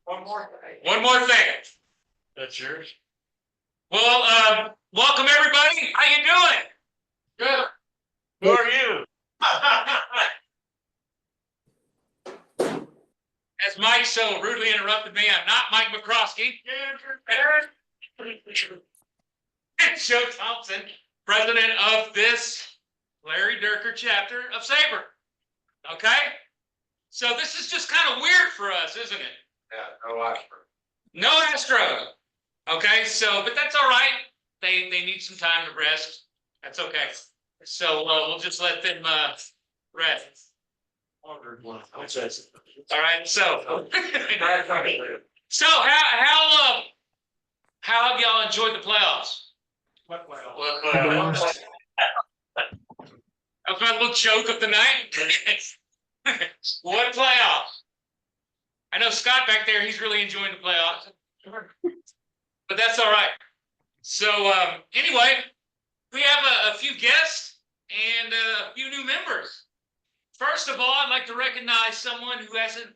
One more thing. One more thing. That's yours. Well, welcome everybody. How you doing? Good. Who are you? As Mike so rudely interrupted me, I'm not Mike McCroskey. It's Joe Thompson, president of this Larry Durker chapter of SABR. Okay? So this is just kind of weird for us, isn't it? Yeah, no Astro. No Astro. Okay, so, but that's all right. They need some time to rest. That's okay. So we'll just let them rest. All right, so how have y'all enjoyed the playoffs? What playoffs? That was my little joke of the night. What playoffs? I know Scott back there, he's really enjoying the playoffs. But that's all right. So anyway, we have a few guests and a few new members. First of all, I'd like to recognize someone who hasn't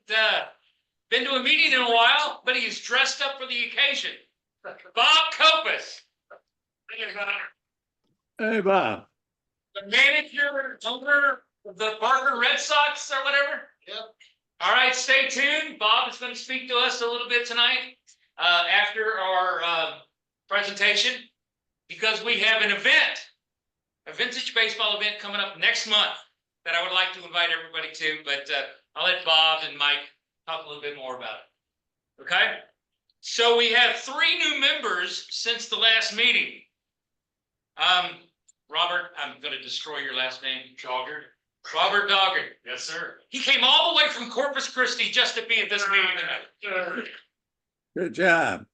been to a meeting in a while, but he's dressed up for the occasion. Bob Kopus. Hey, Bob. The manager, owner of the Barker Red Sox or whatever. Yep. All right, stay tuned. Bob is going to speak to us a little bit tonight after our presentation, because we have an event, a vintage baseball event coming up next month that I would like to invite everybody to, but I'll let Bob and Mike talk a little bit more about it. Okay? So we have 3 new members since the last meeting. Robert, I'm going to destroy your last name. Jogger. Robert Doggett. Yes, sir. He came all the way from Corpus Christi just to be at this meeting tonight. Good job.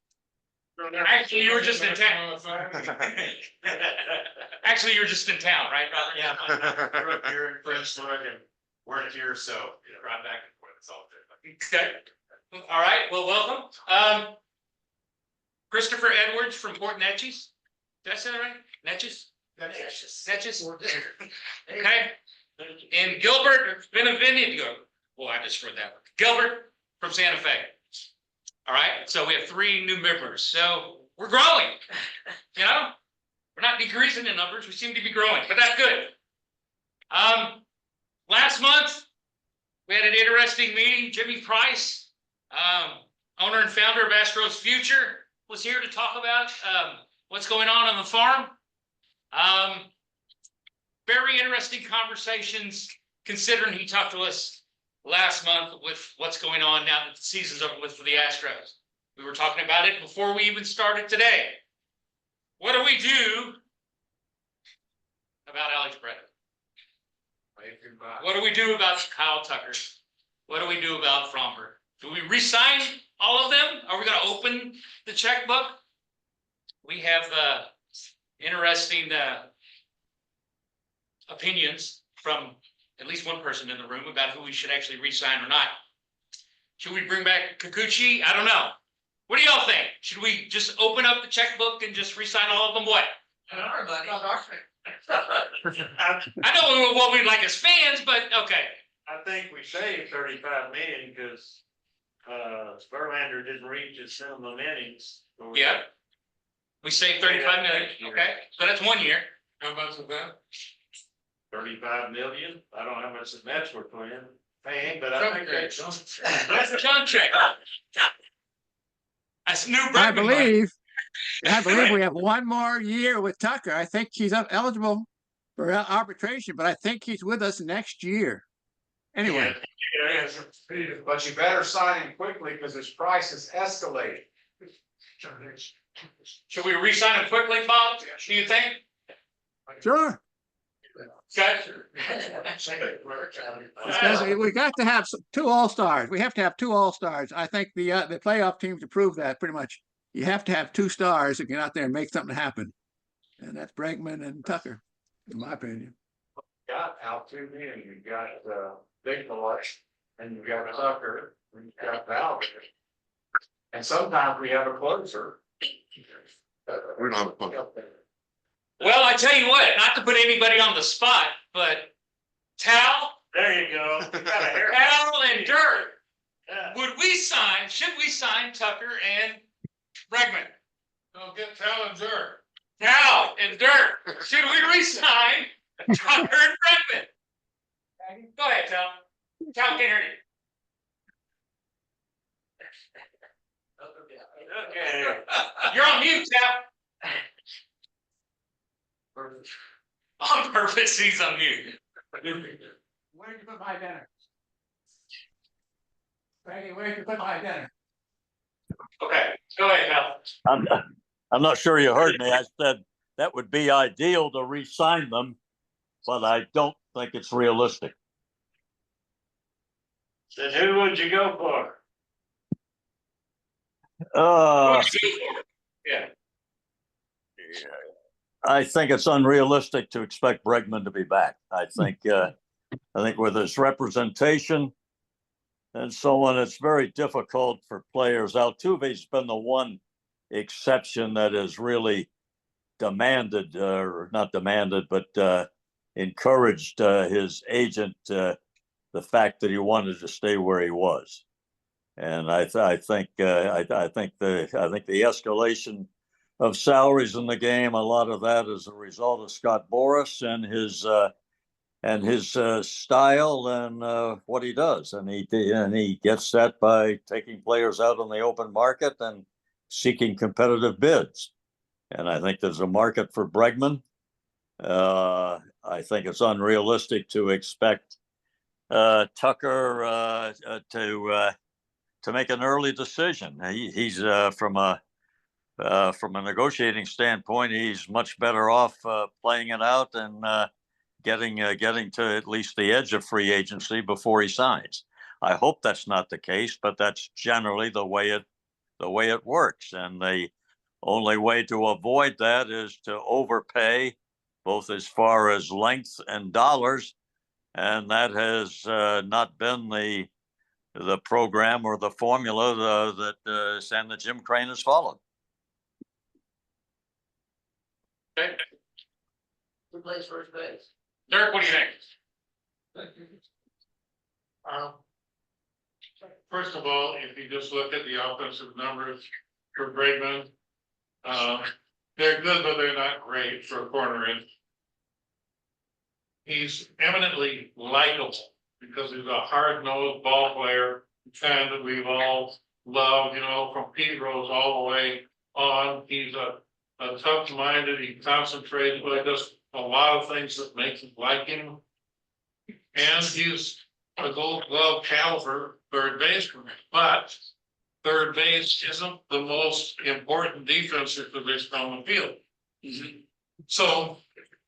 Actually, you were just in town. Actually, you were just in town, right, Robert? Yeah. I grew up here in Frenchburg and worked here, so right back and forth. It's all good. Okay. All right. Well, welcome. Christopher Edwards from Port Neches. Did I say that right? Neches? Neches. Okay. And Gilbert Benevenio. Well, I just read that one. Gilbert from Santa Fe. All right. So we have 3 new members. So we're growing. You know, we're not decreasing in numbers. We seem to be growing, but that's good. Last month, we had an interesting meeting. Jimmy Price, owner and founder of Astros Future, was here to talk about what's going on the farm. Very interesting conversations, considering he talked to us last month with what's going on now that the season's over with for the Astros. We were talking about it before we even started today. What do we do about Alex Bretton? What do we do about Kyle Tucker? What do we do about Fromberg? Do we re-sign all of them? Are we going to open the checkbook? We have interesting opinions from at least one person in the room about who we should actually re-sign or not. Should we bring back Kikuchi? I don't know. What do y'all think? Should we just open up the checkbook and just re-sign all of them? What? Our money. I know what we'd like as fans, but okay. I think we saved 35 million because Verlander didn't reach his minimum innings. Yeah. We saved 35 million. Okay. So that's 1 year. How much of that? 35 million. I don't know how much the Mets were paying, but I think That's a contract. That's new. I believe we have 1 more year with Tucker. I think he's eligible for arbitration, but I think he's with us next year. Anyway. But you better sign him quickly because his price is escalating. Should we re-sign him quickly, Bob? Do you think? Sure. Okay. We got to have 2 All-Stars. We have to have 2 All-Stars. I think the playoff teams to prove that pretty much. You have to have 2 stars to get out there and make something happen. And that's Bregman and Tucker, in my opinion. got Altuve and you've got Big Boy and you've got Tucker and you've got Valerie. And sometimes we have a closer. We don't have a closer. Well, I tell you what, not to put anybody on the spot, but Tal, There you go. Tal and Dirt should we sign Tucker and Bregman? Don't get Challenger. Cal and Dirk, should we re-sign Tucker and Bregman? Go ahead, Cal. Cal can't hear you. Okay. You're on mute, Cal. On purpose, he's on mute. Where did you put my dinner? Frankie, where did you put my dinner? Okay, go ahead, Cal. I'm not sure you heard me. I said that would be ideal to re-sign them, but I don't think it's realistic. Then who would you go for? Yeah. I think it's unrealistic to expect Bregman to be back. I think with his representation and so on, it's very difficult for players. Altuve's been the one exception that has really demanded, or not demanded, but encouraged his agent the fact that he wanted to stay where he was. And I think the escalation of salaries in the game, a lot of that is a result of Scott Boras and his style and what he does, and he gets that by taking players out on the open market and seeking competitive bids. And I think there's a market for Bregman. I think it's unrealistic to expect Tucker to make an early decision. He's from a negotiating standpoint, he's much better off playing it out and getting to at least the edge of free agency before he signs. I hope that's not the case, but that's generally the way it works. And the only way to avoid that is to overpay, both as far as length and dollars, and that has not been the program or the formula that Jim Crane has followed. Okay. Who plays first base? Dirk, what do you think? First of all, if you just look at the offensive numbers for Bregman, they're good, but they're not great for a corner in. He's eminently likable because he's a hard-nosed ball player, kind that we've all loved, from Pete Rose all the way on. He's a tough-minded, he concentrates, but he does a lot of things that make you like him. And he's a Gold Glove caliber third baseman, but third base isn't the most important defensive position on the field. Mm-hmm. So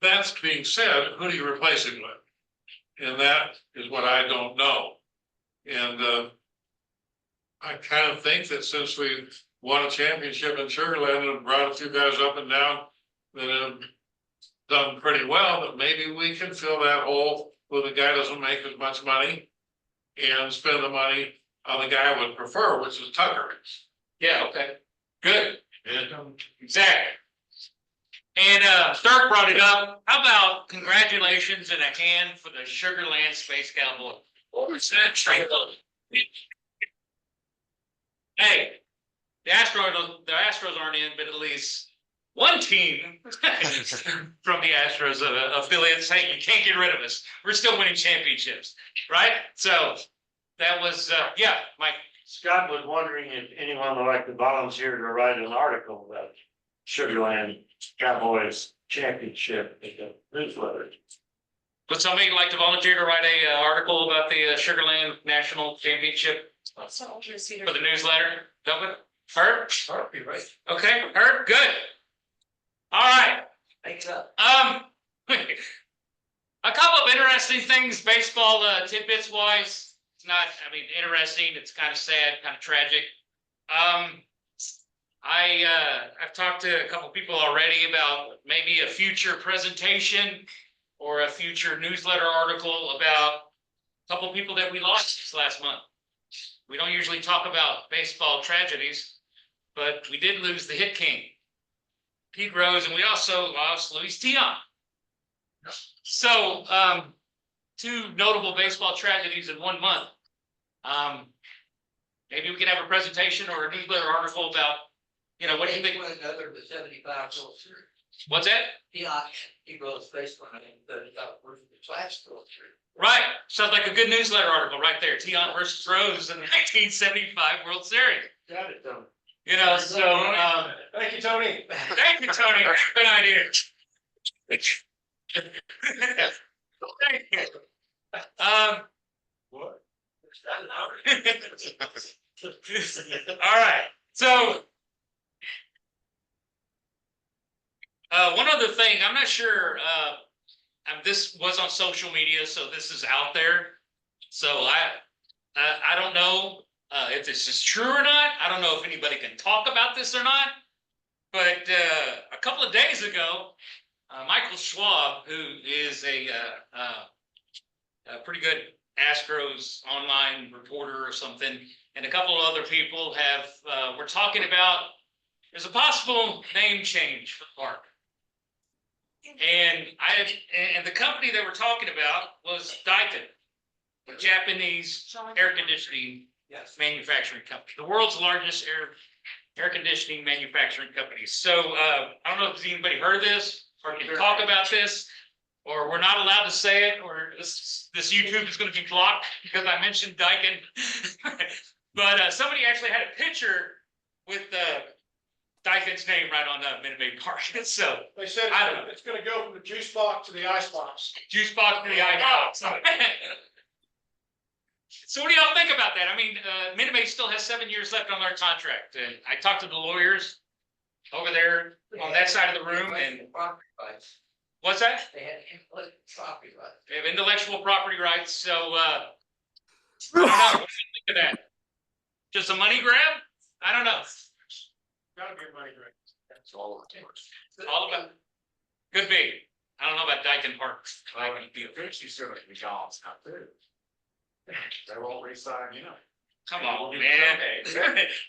that's being said, who do you replace him with? And that is what I don't know. And I kind of think that since we won a championship in Sugar Land and brought a few guys up and down that have done pretty well, that maybe we can fill that hole where the guy doesn't make as much money and spend the money on the guy I would prefer, which is Tucker. Yeah, okay. Good. Exactly. And Stark brought it up. How about congratulations and a hand for the Sugar Land Space Cowboy? What was that? Hey, the Astros aren't in, but at least one team from the Astros affiliates, hey, you can't get rid of us. We're still winning championships, right? So that was, yeah, Mike. Scott was wondering if anyone would like to volunteer to write an article about Sugar Land Cowboys Championship in the newsletter. Would somebody like to volunteer to write a article about the Sugar Land National Championship for the newsletter? Herb? Herb, right? Okay, Herb, good. All right. Thanks up. A couple of interesting things, baseball tidbits wise. It's not, interesting. It's kind of sad, kind of tragic. I've talked to a couple of people already about maybe a future presentation or a future newsletter article about a couple of people that we lost this last month. We don't usually talk about baseball tragedies, but we did lose the hit king, Pete Rose, and we also lost Luis Tiant. So, two notable baseball tragedies in 1 month. maybe we can have a presentation or a newsletter article about, what do you think? Another the 75 World Series. What's that? He goes face line and 35 versus the class World Series. Right, sounds like a good newsletter article right there. Tion versus Rose in the 1975 World Series. Got it, Tony. Thank you, Tony. Thank you, Tony. Good idea. Thank you. What? All right, so. One other thing, I'm not sure, this was on social media, so this is out there. So I don't know if this is true or not. I don't know if anybody can talk about this or not. But a couple of days ago, Michael Schwab, who is a pretty good Astros online reporter or something, and a couple of other people were talking about there's a possible name change for the park. And the company they were talking about was Daikin, a Japanese air conditioning manufacturing company, the world's largest air conditioning manufacturing company. So I don't know if anybody heard of this or can talk about this, or we're not allowed to say it, or this YouTube is going to be blocked because I mentioned Daikin. But somebody actually had a picture with Daikin's name right on the Minute Maid Park. So They said I don't know. it's gonna go from the juice box to the ice box. Juice box to the eye. So what do y'all think about that? I mean, Minute Maid still has 7 years left on their contract, and I talked to the lawyers over there on that side of the room. And Property rights. what's that? They had intellectual property rights. They have intellectual property rights. So I don't know. What do you think of that? Just a money grab? I don't know. Gotta be a money grab. That's all it is. All about could be. I don't know about Daikin Park. The officials still be jobs now too. They won't resign, Come on, man.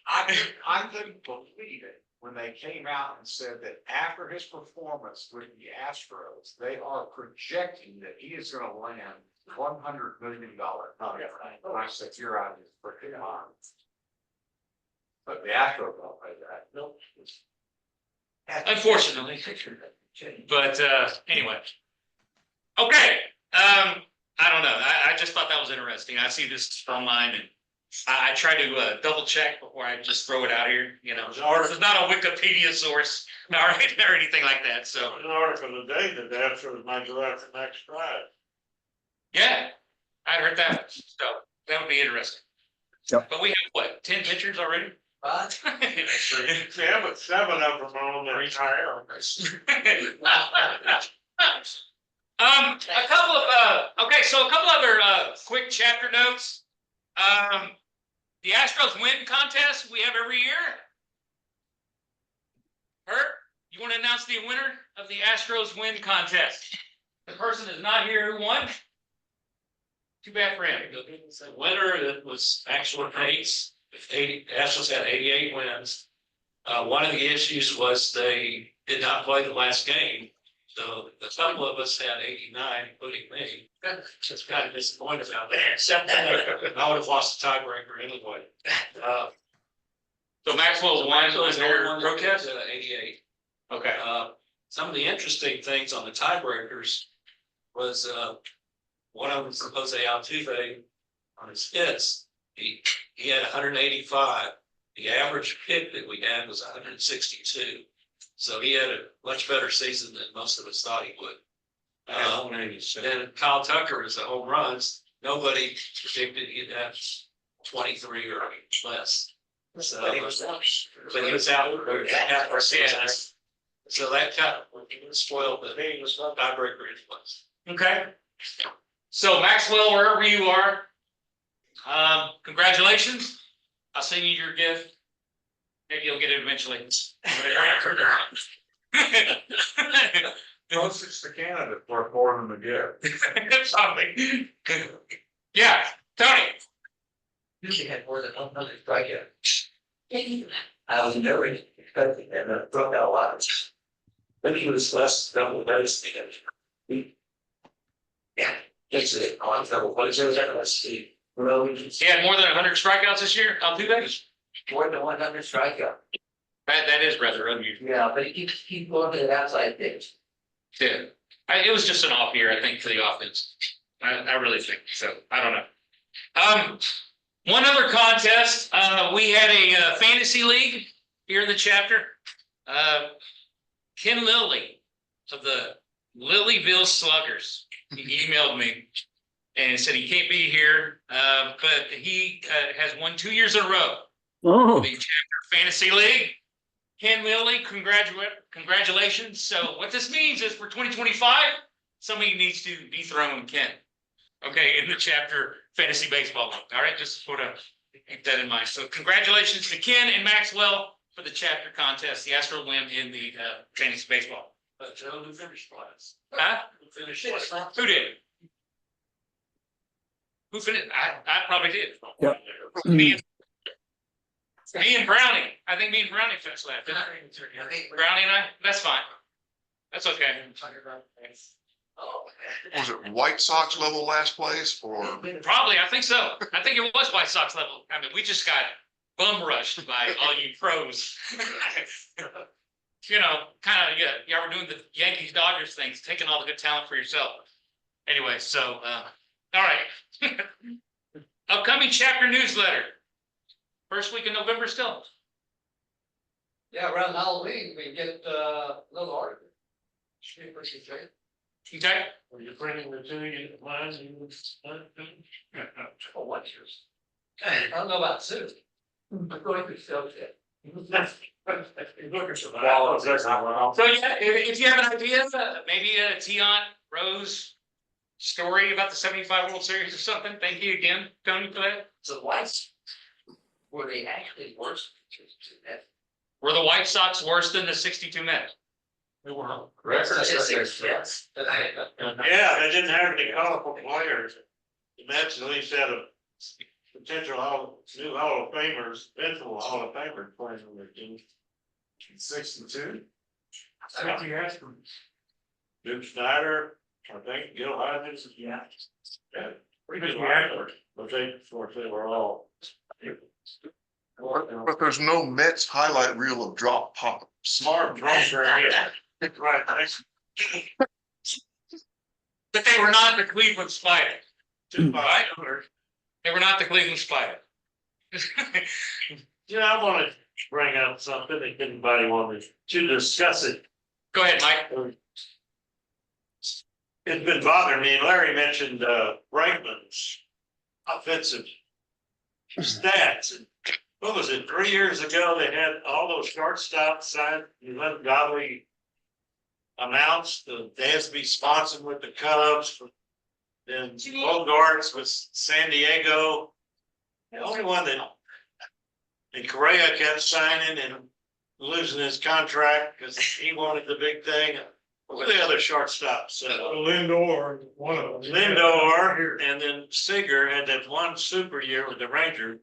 I couldn't believe it when they came out and said that after his performance with the Astros, they are projecting that he is gonna land $100 million contract. And I said, you're out of his freaking mind. But the Astros don't pay that. Nope. Unfortunately. But anyway. Okay. I don't know. I just thought that was interesting. I see this online and I try to double check before I just throw it out here, or if it's not a Wikipedia source or anything like that. So An article today that the Astros might go after Max Krell. yeah, I heard that. So that would be interesting. Yep. But we have what, 10 pitchers already? But Yeah, but 7 of them are on the retire. A couple of a couple other quick chapter notes. The Astros win contest we have every year. Bert, you want to announce the winner of the Astros win contest? The person is not here who won. Too bad for him. The winner that was Maxwell Kates. Astros had 88 wins. One of the issues was they did not play the last game. So a couple of us had 89, including me. Just kind of disappointed about that. I would have lost the tiebreaker anyway. So Maxwell won Maxwell's the their only one that protest? did, 88. Okay. Some of the interesting things on the tiebreakers was one of them was Jose Altuve on his hits. He had 185. The average hit that we had was 162. So he had a much better season than most of us thought he would. Then Kyle Tucker is the home runs. Nobody predicted he'd have 23 or less. So, but he was out for half our season. So that kind of spoiled the tiebreaker influence. Okay. So Maxwell, wherever you are, congratulations. I'll send you your gift. Maybe you'll get it eventually. Closest to Canada for them to give. Something. Yeah, Tony. usually had more than 100 strikeouts. I was never expecting that, and I broke out a lot. Maybe he was less double dose because yeah, that's it. I want double dose. Let's see. Well, He had more than 100 strikeouts this year, Altuve? more than 100 strikeout. That is rather unusual. Yeah, but he keeps going to the outside pitch. Yeah. It was just an off year, I think, for the offense. I really think so. I don't know. One other contest, we had a fantasy league here in the chapter. Ken Lilley of the Lilyville Sluggers, he emailed me and said he can't be here, but he has won 2 years in a row. Oh, The chapter fantasy league. Ken Lilley, congratulations. So what this means is for 2025, somebody needs to dethrone Ken. Okay, in the chapter fantasy baseball league. All right, just sort of keep that in mind. So congratulations to Ken and Maxwell for the chapter contest. The Astros win in the fantasy baseball. Joe, who finished last? Huh? Who finished last? Who did? Who finished? I probably did. Yep. Me and Brownie. I think me and Brownie finished last. Didn't I? Brownie and I. That's fine. That's okay. Oh. Was it White Sox level last place or? Probably, I think so. I think it was White Sox level. I mean, we just got bum rushed by all you pros. You know, kind of, yeah, y'all were doing the Yankees Dodgers things, taking all the good talent for yourself. Anyway, so, all right. Upcoming chapter newsletter. First week in November still. Yeah, around Halloween, we get a little article. Should be pretty good. Okay? Are you printing the two, mine, Oh, what yours? I don't know about Sue. I'm going to sell it. So yeah, if you have an idea, maybe a Tion Rose story about the 75 World Series or something, thank you again, Tony, for that. So the Whites, were they actually worse? Were the White Sox worse than the 62 Mets? They were. Statistics, yes. Yeah, they didn't have any colorful players. The Mets at least had a potential new Hall of Famers, eventual Hall of Famers playing on their team. 62. Duke Snyder, I think, Gil Hodges. Yeah. Yeah, pretty good lineup, but they, of course, they were all. But there's no Mets highlight reel of drop pop. Smart drums are here. Right, thanks. But they were not the Cleveland Spider. Right? They were not the Cleveland Spider. You know, I want to bring up something that anybody wanted to discuss it. Go ahead, Mike. It's been bothering me, and Larry mentioned Brankman's offensive stats. What was it, 3 years ago, they had all those shortstops signed, ungodly amounts, the Dansby sponsored with the Cubs, then Bogarts with San Diego. The only one that, and Correa kept signing and losing his contract because he wanted the big thing. What were the other shortstops? Lindor, one of them. Lindor, and then Seager had that one super year with the Rangers.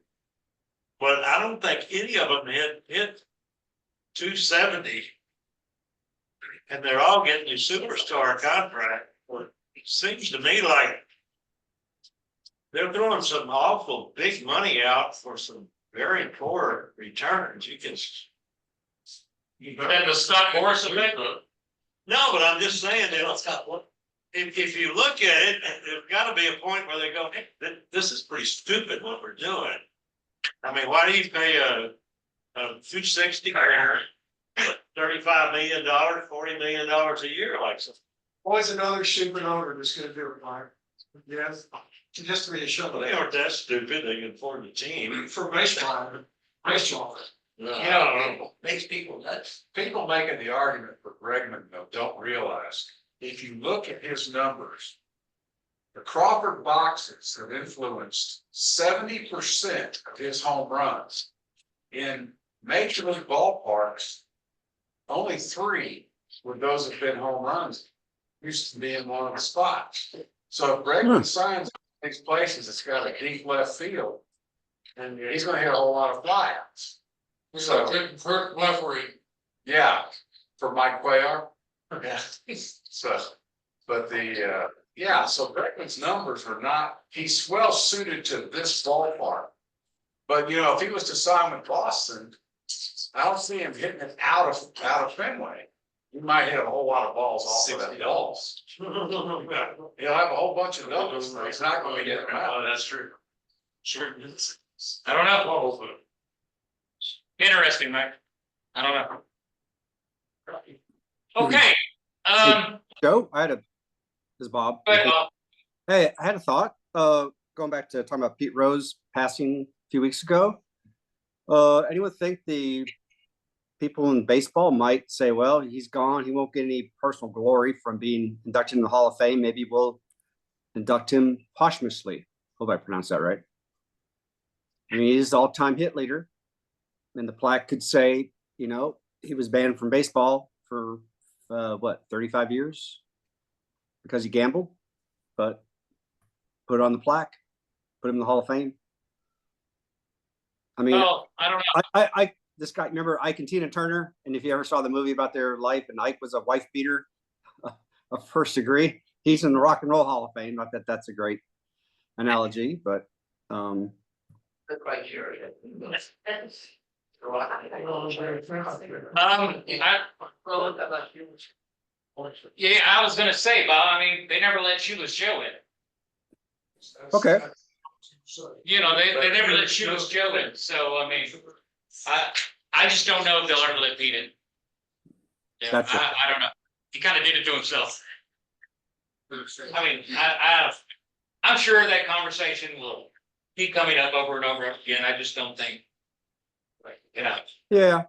But I don't think any of them hit 270. And they're all getting a superstar contract. Well, it seems to me like they're throwing some awful big money out for some very poor returns. You can. And the Scott Boras effect. No, but I'm just saying that if you look at it, there's got to be a point where they go, hey, this is pretty stupid what we're doing. I mean, why do you pay a 260 $35 million, $40 million a year like so? Always another stupid owner that's gonna do it, Mike. Yes, just to be a show. Well, they aren't that stupid. They can afford the team. For baseball, baseball. Makes people nuts. People making the argument for Bregman though don't realize, if you look at his numbers, the Crawford boxes have influenced 70% of his home runs. In major league ballparks, only 3 would those have been home runs. Used to be in one of the spots. So if Bregman signs these places, it's got a deep left field, and he's gonna hit a whole lot of flyouts. So Kirk Leffery. yeah, for Mike Cuellar. Yeah. So, but Yeah, so Bregman's numbers are not, he's well suited to this ballpark. But if he was to sign with Boston, I don't see him hitting it out of Fenway. He might hit a whole lot of balls off of that balls. He'll have a whole bunch of doubles, but he's not gonna get them out. Oh, that's true. Sure. I don't know. Interesting, Mike. I don't know. Okay, Joe, this is Bob. go ahead, Bob. Hey, I had a thought, going back to talking about Pete Rose passing a few weeks ago. Anyone think the people in baseball might say, well, he's gone, he won't get any personal glory from being inducted in the Hall of Fame. Maybe we'll induct him posthumously. Hope I pronounced that right. I mean, he's the all-time hit leader. And the plaque could say, he was banned from baseball for 35 years because he gambled, but put it on the plaque, put him in the Hall of Fame. I mean, Well, I don't know. This guy, remember Ike and Tina Turner? And if you ever saw the movie about their life, and Ike was a wife beater of first degree, he's in the Rock and Roll Hall of Fame. Not that that's a great analogy, but The criteria. Yeah, I was gonna say, Bob, I mean, they never let Shoeless Joe in. okay. They never let Shoeless Joe in, so I mean, I just don't know if they'll ever let Pete in. Yeah, Gotcha. I don't know. He kind of did it to himself. I mean, I'm sure that conversation will keep coming up over and over again. I just don't think. Yeah.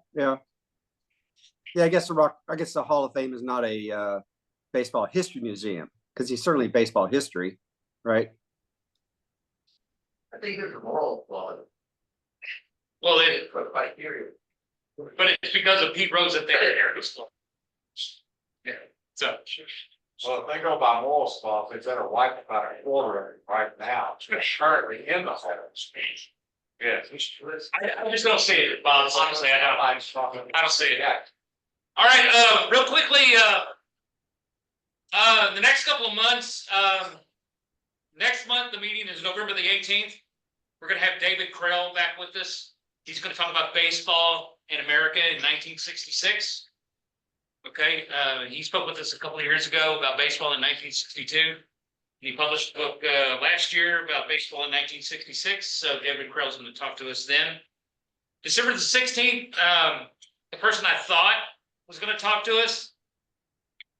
I guess the Hall of Fame is not a baseball history museum, because he's certainly baseball history, right? I think there's a moral flaw. Well, For criteria. but it's because of Pete Rose that they're there. Yeah, so. Well, if they go by moral spots, they better wipe about a quarter of it right now. It's currently in the Hall of Fame. Yeah. I just don't see it, Bob. Honestly, I don't see it. All right, real quickly, the next couple of months, next month, the meeting is November the 18th. We're gonna have David Krell back with us. He's gonna talk about baseball in America in 1966. Okay, he spoke with us a couple of years ago about baseball in 1962. He published a book last year about baseball in 1966. So David Krell's going to talk to us then. December the 16th, the person I thought was going to talk to us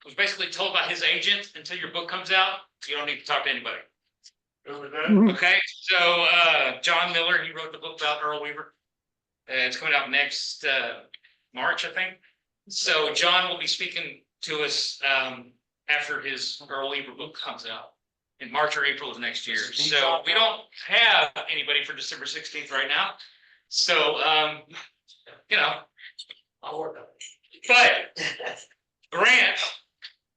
was basically told by his agent, until your book comes out, you don't need to talk to anybody. Okay, so John Miller, he wrote the book about Earl Weaver. It's coming out next March, I think. So John will be speaking to us after his Earl Weaver book comes out in March or April of next year. So we don't have anybody for December 16th right now. So, I'll work on it. but Grant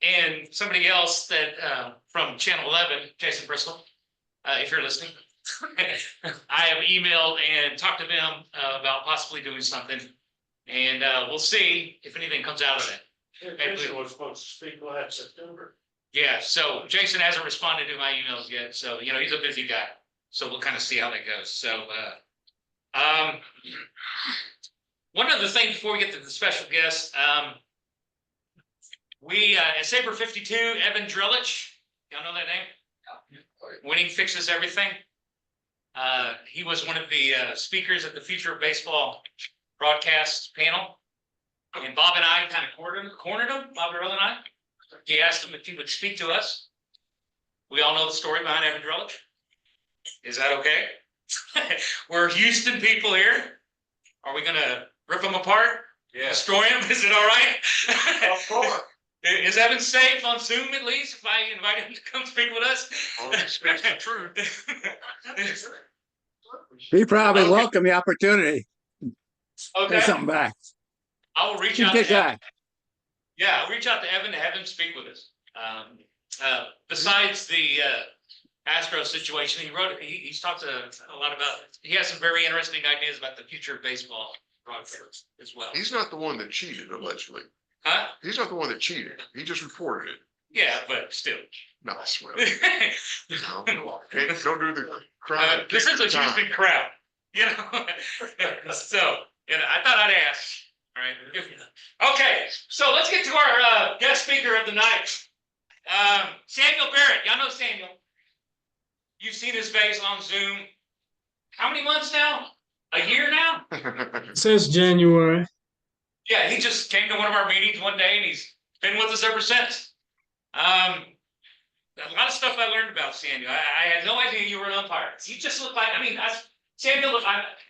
and somebody else that from Channel 11, Jason Bristol, if you're listening, I have emailed and talked to them about possibly doing something. And we'll see if anything comes out of that. Jason was supposed to speak last September. Yeah, so Jason hasn't responded to my emails yet, so he's a busy guy. So we'll kind of see how that goes. So one other thing before we get to the special guest, we at SABR 52, Evan Drillich, y'all know that name? Winning Fixes Everything. He was one of the speakers at the Future of Baseball broadcast panel, and Bob and I kind of cornered him, Bob Darrell and I. He asked him if he would speak to us. We all know the story behind Evan Drillich. Is that okay? We're Houston people here. Are we gonna rip him apart? Yeah. Destroy him? Is it all right? Of course. Is Evan safe on Zoom at least if I invite him to come speak with us? Speaks the truth. He probably welcomed the opportunity. Okay. Say something back. I will reach He's a out good to Evan. guy. Yeah, I'll reach out to Evan to have him speak with us. Besides the Astros situation, he's talked a lot about, he has some very interesting ideas about the future of baseball broadcast as well. He's not the one that cheated allegedly. Huh? He's not the one that cheated. He just reported it. Yeah, but still. No, I swear. No, don't do the crowd. This is a Houston crowd, you know? So, you know, I thought I'd ask, all right? Okay, so let's get to our guest speaker of the night. Samuel Barrett, y'all know Samuel. You've seen his face on Zoom. How many months now? A year now? Since January. Yeah, he just came to one of our meetings one day and he's been with us ever since. A lot of stuff I learned about Samuel. I had no idea you were an umpire. You just look like, Samuel,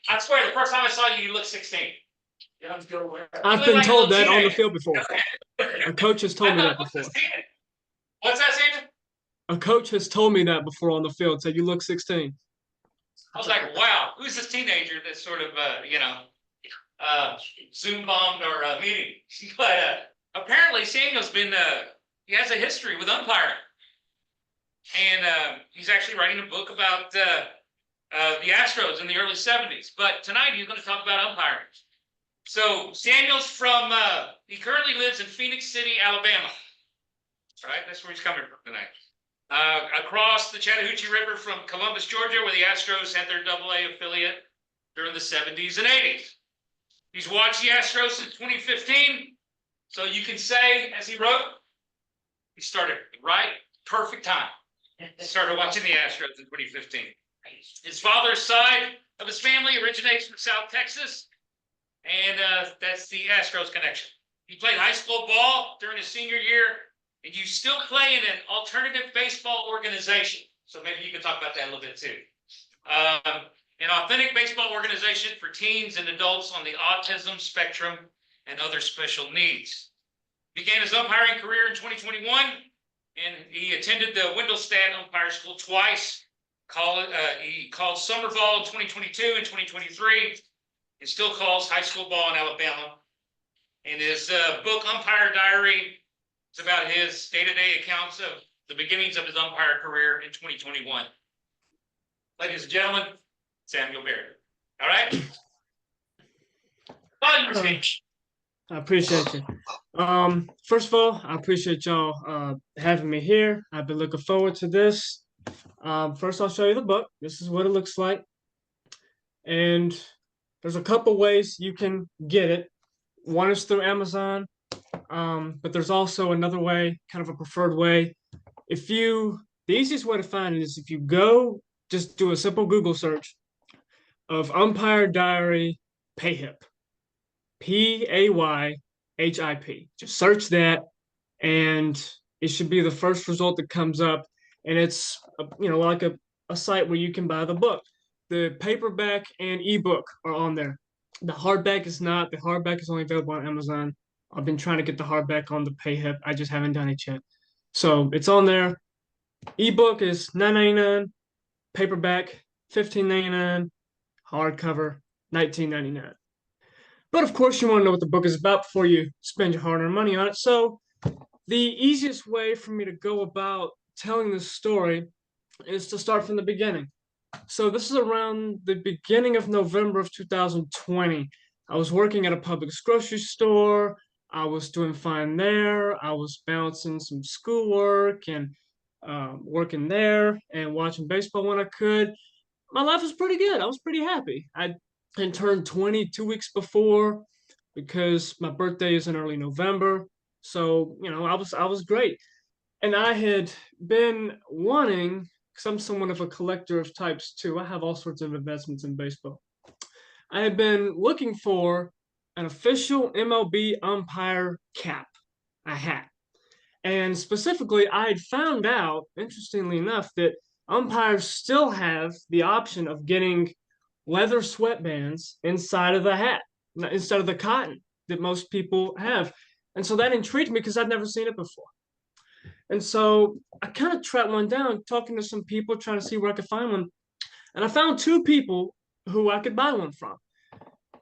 I swear, the first time I saw you, you looked 16. I've been told that on the field before. A coach has told me that before. What's that, Samuel? A coach has told me that before on the field. Said you look 16. I was like, wow, who's this teenager that sort of, Zoom bombed our meeting? But apparently Samuel's been, he has a history with umpiring. And he's actually writing a book about the Astros in the early 70s. But tonight he's going to talk about umpiring. So Samuel's from, he currently lives in Phoenix City, Alabama. Right, that's where he's coming from tonight. Across the Chattahoochee River from Columbus, Georgia, where the Astros had their AA affiliate during the 70s and 80s. He's watched the Astros since 2015. So you can say, as he wrote, he started right, perfect time. Started watching the Astros in 2015. His father's side of his family originates from South Texas, and that's the Astros connection. He played high school ball during his senior year, and you still play in an alternative baseball organization. So maybe you can talk about that a little bit too. An authentic baseball organization for teens and adults on the autism spectrum and other special needs. Began his umpiring career in 2021, and he attended the Wendelstedt Umpire School twice. He called summer ball in 2022 and 2023, and still calls high school ball in Alabama. And his book, Umpire Diary, is about his day-to-day accounts of the beginnings of his umpire career in 2021. Ladies and gentlemen, Samuel Barrett. All right? I appreciate you. First of all, I appreciate y'all having me here. I've been looking forward to this. First, I'll show you the book. This is what it looks like. And there's a couple ways you can get it. One is through Amazon, but there's also another way, kind of a preferred way. The easiest way to find it is if you go, just do a simple Google search of Umpire Diary PayHip. PAYHIP. Just search that, and it should be the first result that comes up. And it's like a site where you can buy the book. The paperback and ebook are on there. The hardback is not. The hardback is only available on Amazon. I've been trying to get the hardback on the PayHip. I just haven't done it yet. So it's on there. Ebook is $9.99. Paperback $15.99. Hardcover $19.99. But of course, you want to know what the book is about before you spend your hard-earned money on it. So the easiest way for me to go about telling this story is to start from the beginning. So this is around the beginning of November of 2020. I was working at a Publix grocery store. I was doing fine there. I was balancing some schoolwork and working there and watching baseball when I could. My life was pretty good. I was pretty happy. I had turned 20 2 weeks before because my birthday is in early November. So, I was great. And I had been wanting, because I'm somewhat of a collector of types too. I have all sorts of investments in baseball. I had been looking for an official MLB umpire cap, a hat. And specifically, I had found out, interestingly enough, that umpires still have the option of getting leather sweatbands inside of the hat, instead of the cotton that most people have. And so that intrigued me because I'd never seen it before. And so I kind of tracked one down, talking to some people, trying to see where I could find one. And I found two people who I could buy one from.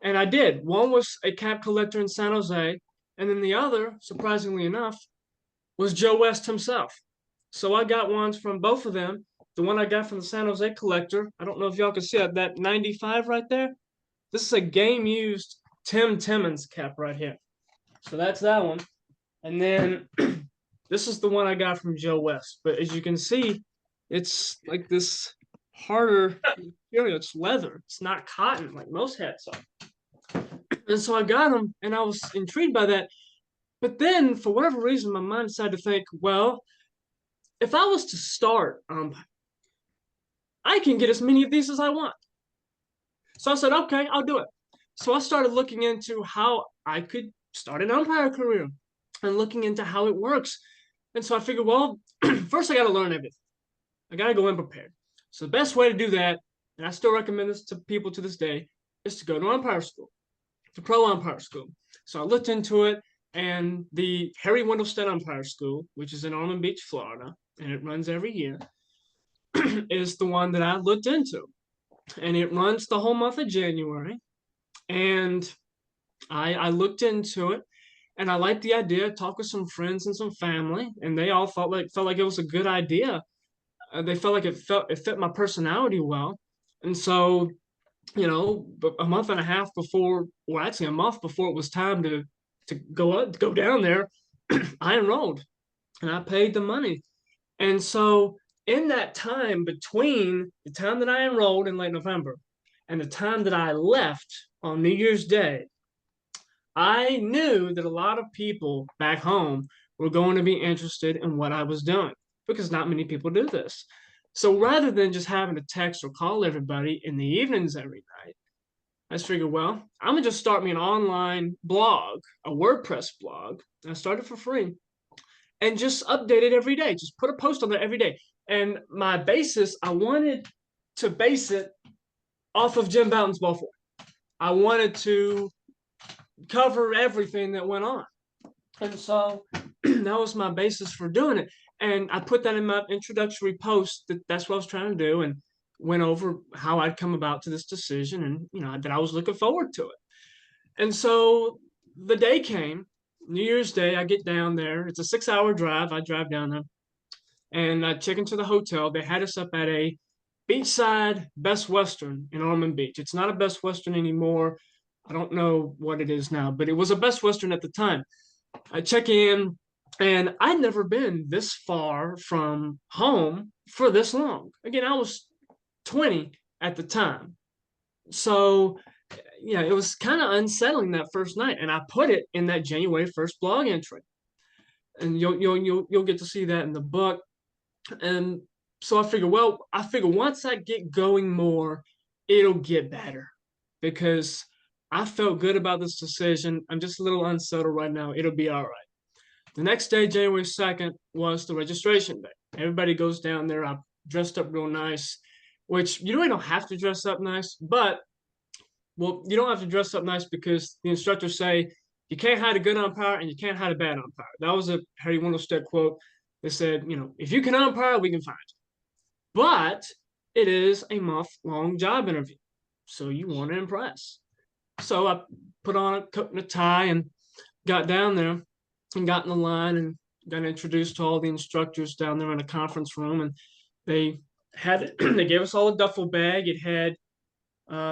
And I did. One was a cap collector in San Jose. And then the other, surprisingly enough, was Joe West himself. So I got ones from both of them. The one I got from the San Jose collector, I don't know if y'all can see it, that 95 right there. This is a game-used Tim Timmons cap right here. So that's that one. And then This is the one I got from Joe West. But as you can see, it's like this harder material. It's leather. It's not cotton like most hats are. And so I got them, and I was intrigued by that. But then, for whatever reason, my mind decided to think, well, if I was to start, I can get as many of these as I want. So I said, okay, I'll do it. So I started looking into how I could start an umpire career and looking into how it works. And so I figured, well, first I got to learn everything. I got to go in prepared. So the best way to do that, and I still recommend this to people to this day, is to go to umpire school, to pro umpire school. So I looked into it, and the Harry Wendelstedt Umpire School, which is in Ormond Beach, Florida, and it runs every year, is the one that I looked into. And it runs the whole month of January. And I looked into it, and I liked the idea. Talked with some friends and some family, and they all felt like it was a good idea. They felt like it fit my personality well. And so, you know, a month and a half before, well, actually a month before it was time to go down there, I enrolled, and I paid the money. And so in that time between the time that I enrolled in late November and the time that I left on New Year's Day, I knew that a lot of people back home were going to be interested in what I was doing, because not many people do this. So rather than just having to text or call everybody in the evenings every night, I just figured, well, I'm gonna just start me an online blog, a WordPress blog. I started for free and just update it every day. Just put a post on there every day. And my basis, I wanted to base it off of Jim Bouton's ball four. I wanted to cover everything that went on. And so that was my basis for doing it. And I put that in my introductory post, that's what I was trying to do, and went over how I'd come about to this decision, and, you know, that I was looking forward to it. And so the day came, New Year's Day, I get down there. It's a 6-hour drive. I drive down there, and I check into the hotel. They had us up at a beachside Best Western in Ormond Beach. It's not a Best Western anymore. I don't know what it is now, but it was a Best Western at the time. I check in, and I'd never been this far from home for this long. Again, I was 20 at the time. So, yeah, it was kind of unsettling that first night. And I put it in that January 1st blog entry. And you'll get to see that in the book. And so I figure once I get going more, it'll get better, because I felt good about this decision. I'm just a little unsettled right now. It'll be all right. The next day, January 2nd, was the registration day. Everybody goes down there. I dressed up real nice, which you really don't have to dress up nice, but, well, you don't have to dress up nice because the instructors say you can't hide a good umpire and you can't hide a bad umpire. That was a Harry Wendelstedt quote. They said, you know, if you can umpire, we can find you. But it is a month-long job interview, so you want to impress. So I put on a coat and a tie and got down there and got in the line and got introduced to all the instructors down there in a conference room. And they gave us all a duffel bag. It had,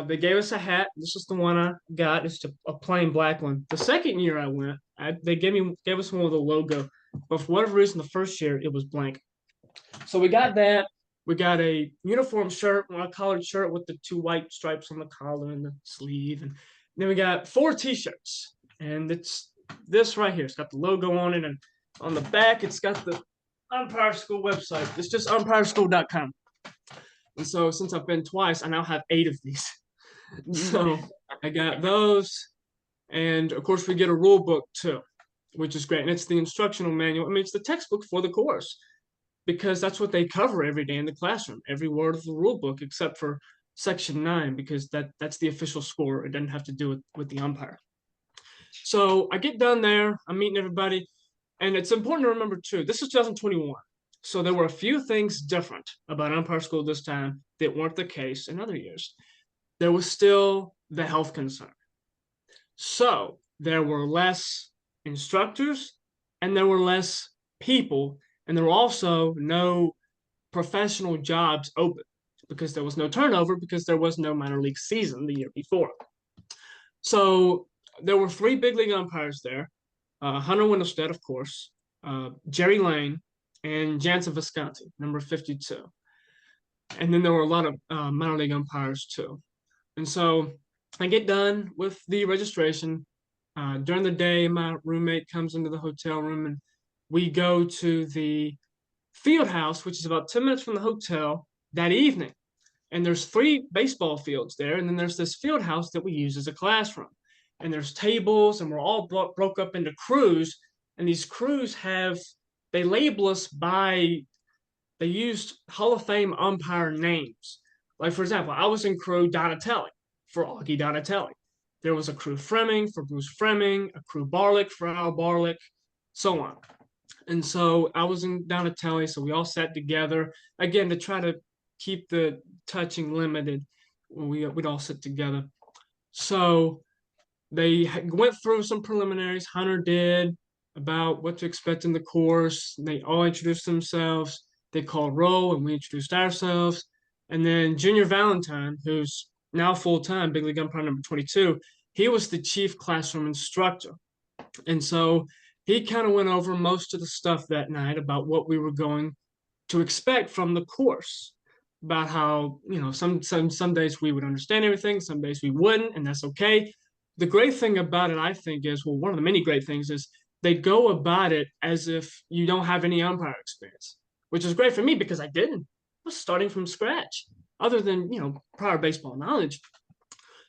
they gave us a hat. This is the one I got. It's a plain black one. The second year I went, they gave us one with a logo, but for whatever reason, the first year it was blank. So we got that. We got a uniform shirt, a collared shirt with the 2 white stripes on the collar and the sleeve. And then we got 4 t-shirts, and it's this right here. It's got the logo on it, and on the back, it's got the Umpire School website. It's just umpireschool.com. And so since I've been twice, I now have 8 of these. So I got those. And of course, we get a rule book too, which is great. And it's the instructional manual. I mean, it's the textbook for the course, because that's what they cover every day in the classroom, every word of the rule book, except for section 9, because that's the official score. It doesn't have to do with the umpire. So I get done there, I'm meeting everybody, and it's important to remember too, this is 2021. So there were a few things different about umpire school this time that weren't the case in other years. There was still the health concern. So there were less instructors and there were less people, and there were also no professional jobs open because there was no turnover, because there was no minor league season the year before. So there were 3 big league umpires there. Hunter Wendelstedt, of course, Jerry Lane, and Jansen Visconti, number 52. And then there were a lot of minor league umpires too. And so I get done with the registration. During the day, my roommate comes into the hotel room and we go to the field house, which is about 10 minutes from the hotel that evening. And there's 3 baseball fields there. And then there's this field house that we use as a classroom. And there's tables, and we're all broke up into crews. And these crews they label us by, they used Hall of Fame umpire names. Like, for example, I was in crew Donatelli for Augie Donatelli. There was a crew Fremming for Bruce Fremming, a crew Barlick for Al Barlick, so on. And so I was in Donatelli, so we all sat together, again, to try to keep the touching limited. We'd all sit together. So they went through some preliminaries, Hunter did, about what to expect in the course. They all introduced themselves. They called roll, and we introduced ourselves. And then Junior Valentine, who's now full-time big league umpire number 22, he was the chief classroom instructor. And so he kind of went over most of the stuff that night about what we were going to expect from the course, about how, some days we would understand everything, some days we wouldn't, and that's okay. The great thing about it, I think, is, well, one of the many great things is they go about it as if you don't have any umpire experience, which is great for me because I didn't. I was starting from scratch, other than, prior baseball knowledge.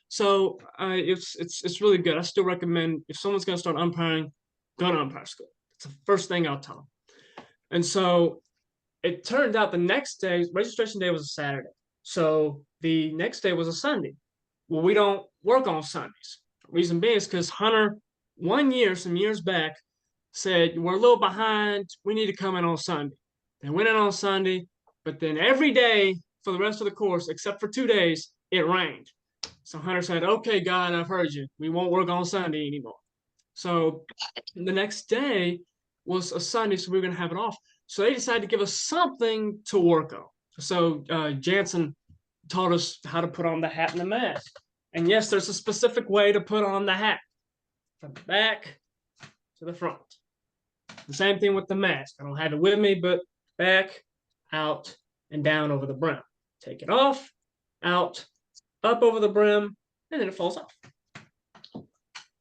So it's really good. I still recommend, if someone's going to start umpiring, go to umpire school. It's the first thing I'll tell them. And so it turned out the next day, registration day was a Saturday. So the next day was a Sunday. Well, we don't work on Sundays. Reason being is because Hunter, one year, some years back, said, we're a little behind. We need to come in on Sunday. They went in on Sunday, but then every day for the rest of the course, except for 2 days, it rained. So Hunter said, okay, God, I've heard you. We won't work on Sunday anymore. So the next day was a Sunday, so we were going to have it off. So they decided to give us something to work on. So Jansen taught us how to put on the hat and the mask. And yes, there's a specific way to put on the hat, from the back to the front. The same thing with the mask. I don't have it with me, but back, out, and down over the brim. Take it off, out, up over the brim, and then it falls off.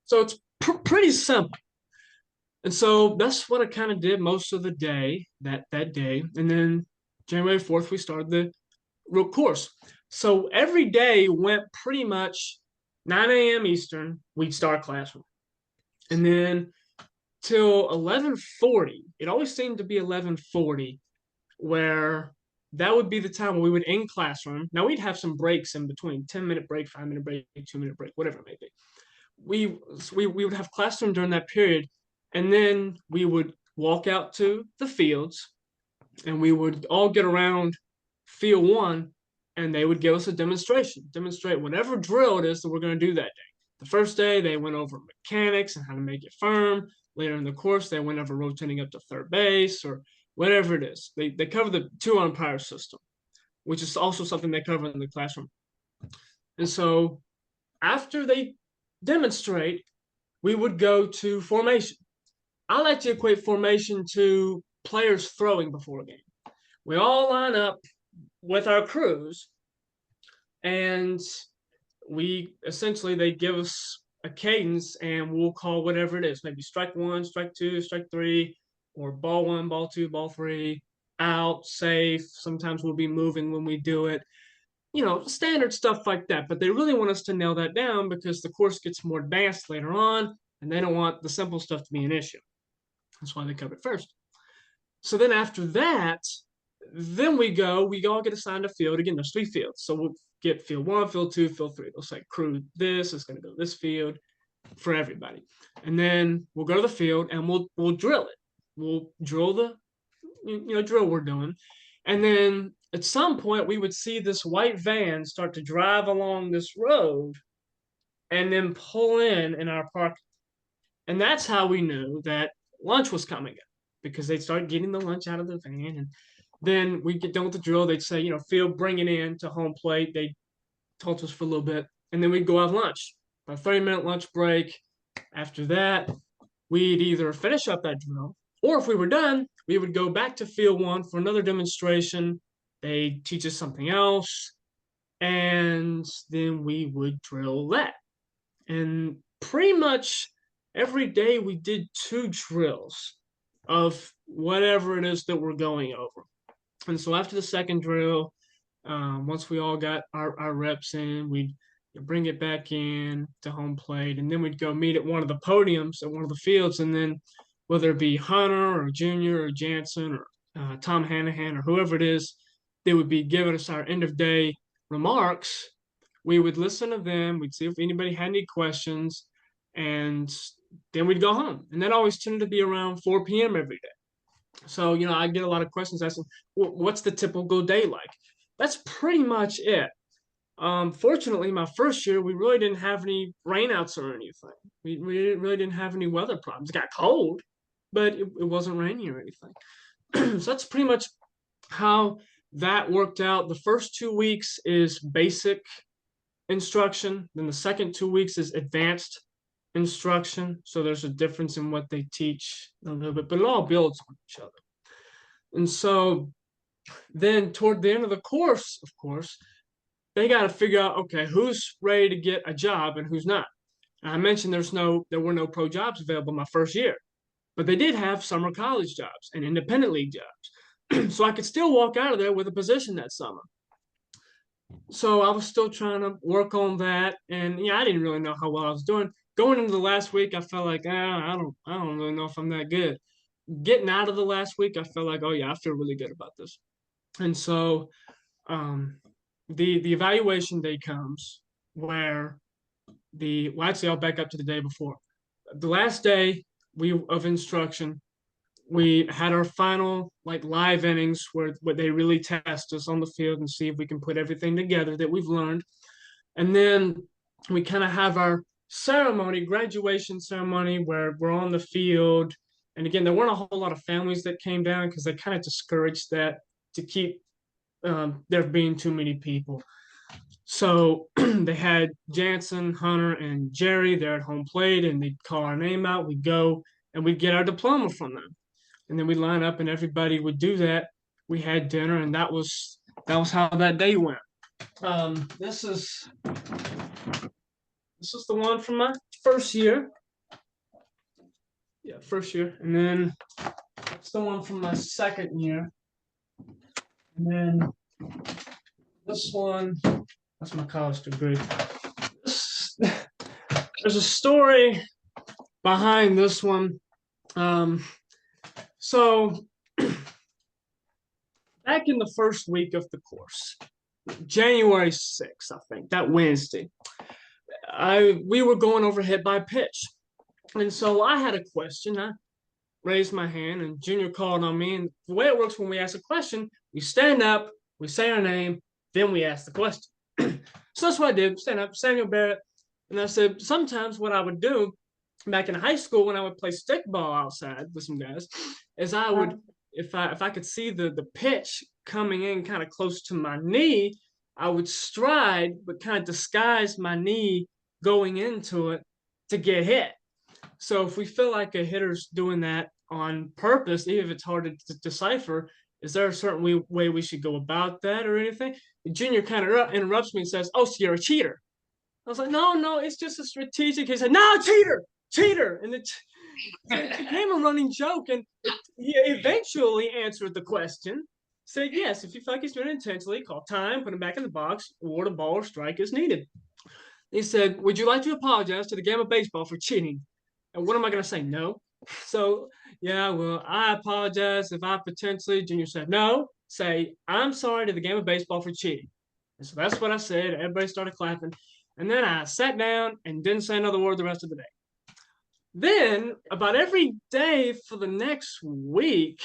So it's pretty simple. And so that's what I kind of did most of the day, that day. And then January 4th, we started the real course. So every day went pretty much 9 a.m. Eastern, we'd start classroom. And then till 11:40, it always seemed to be 11:40, where that would be the time when we would end classroom. Now we'd have some breaks in between, 10-minute break, 5-minute break, 2-minute break, whatever it may be. We would have classroom during that period, and then we would walk out to the fields, and we would all get around field 1, and they would give us a demonstrate whatever drill it is that we're going to do that day. The first day, they went over mechanics and how to make it firm. Later in the course, they went over rotating up to third base or whatever it is. They cover the 2-umpire system, which is also something they cover in the classroom. And so after they demonstrate, we would go to formation. I like to equate formation to players throwing before a game. We all line up with our crews, and they give us a cadence, and we'll call whatever it is, maybe strike 1, strike 2, strike 3, or ball 1, ball 2, ball 3, out, safe. Sometimes we'll be moving when we do it, standard stuff like that. But they really want us to nail that down because the course gets more advanced later on, and they don't want the simple stuff to be an issue. That's why they cover it first. So then after that, then we all get assigned a field. Again, there's 3 fields. So we'll get field 1, field 2, field 3. They'll say crew this is going to go this field for everybody. And then we'll go to the field and we'll drill it. We'll drill the drill we're doing. And then at some point we would see this white van start to drive along this road and then pull in our park. And that's how we knew that lunch was coming in, because they'd start getting the lunch out of the van. And then we get done with the drill. They'd say, field, bring it in to home plate. They talk to us for a little bit, and then we'd go have lunch. A 30-minute lunch break. After that, we'd either finish up that drill Or if we were done, we would go back to field one for another demonstration. They teach us something else, and then we would drill that. And pretty much every day we did 2 drills of whatever it is that we're going over. And so after the second drill, once we all got our reps in, we'd bring it back in to home plate, and then we'd go meet at one of the podiums at one of the fields, and then whether it be Hunter or Junior or Jansen or Tom Hanahan or whoever it is, they would be giving us our end of day remarks. We would listen to them, we'd see if anybody had any questions, and then we'd go home. And that always tended to be around 4 p.m. every day. So, I get a lot of questions asking, what's the typical day like? That's pretty much it. Fortunately, my first year, we really didn't have any rainouts or anything. We really didn't have any weather problems. It got cold, but it wasn't rainy or anything. So that's pretty much how that worked out. The first 2 weeks is basic instruction. Then the second 2 weeks is advanced instruction. So there's a difference in what they teach a little bit, but it all builds on each other. And so then toward the end of the course, of course, they got to figure out, okay, who's ready to get a job and who's not. And I mentioned there were no pro jobs available my first year, but they did have summer college jobs and independent league jobs. So I could still walk out of there with a position that summer. So I was still trying to work on that, and I didn't really know how well I was doing. Going into the last week, I felt like I don't really know if I'm that good. Getting out of the last week, I felt like, oh yeah, I feel really good about this. And so the evaluation day comes where actually I'll back up to the day before. The last day of instruction, we had our final live innings where they really test us on the field and see if we can put everything together that we've learned. And then we kind of have our graduation ceremony, where we're on the field. And again, there weren't a whole lot of families that came down because they kind of discouraged that to keep there being too many people. So they had Jansen, Hunter, and Jerry there at home plate, and they'd call our name out. We'd go and we'd get our diploma from them. And then we'd line up and everybody would do that. We had dinner, and that was how that day went. This is the one from my first year. Yeah, first year. And then it's the one from my second year. And then this one, that's my college degree. There's a story behind this one. So back in the first week of the course, January 6th, I think, that Wednesday, we were going over hit by pitch. And so I had a question. I raised my hand, and Junior called on me. And the way it works when we ask a question, we stand up, we say our name, then we ask the question. So that's what I did, stand up, Samuel Barrett. And I said, sometimes what I would do back in high school when I would play stickball outside with some guys, is I would, if I could see the pitch coming in kind of close to my knee, I would stride, but kind of disguise my knee going into it to get hit. So if we feel like a hitter's doing that on purpose, even if it's hard to decipher, is there a certain way we should go about that or anything? The Junior kind of interrupts me and says, oh, so you're a cheater. I was like, no, it's just a strategic. He said, no, cheater. And it became a running joke. And he eventually answered the question, said, yes, if you feel like he's doing it intentionally, call time, put him back in the box, award a ball or strike as needed. He said, would you like to apologize to the game of baseball for cheating? And what am I going to say? No. So, yeah, well, I apologize if I potentially, Junior said, no, say, I'm sorry to the game of baseball for cheating. And so that's what I said. Everybody started clapping. And then I sat down and didn't say another word the rest of the day. Then, about every day for the next week,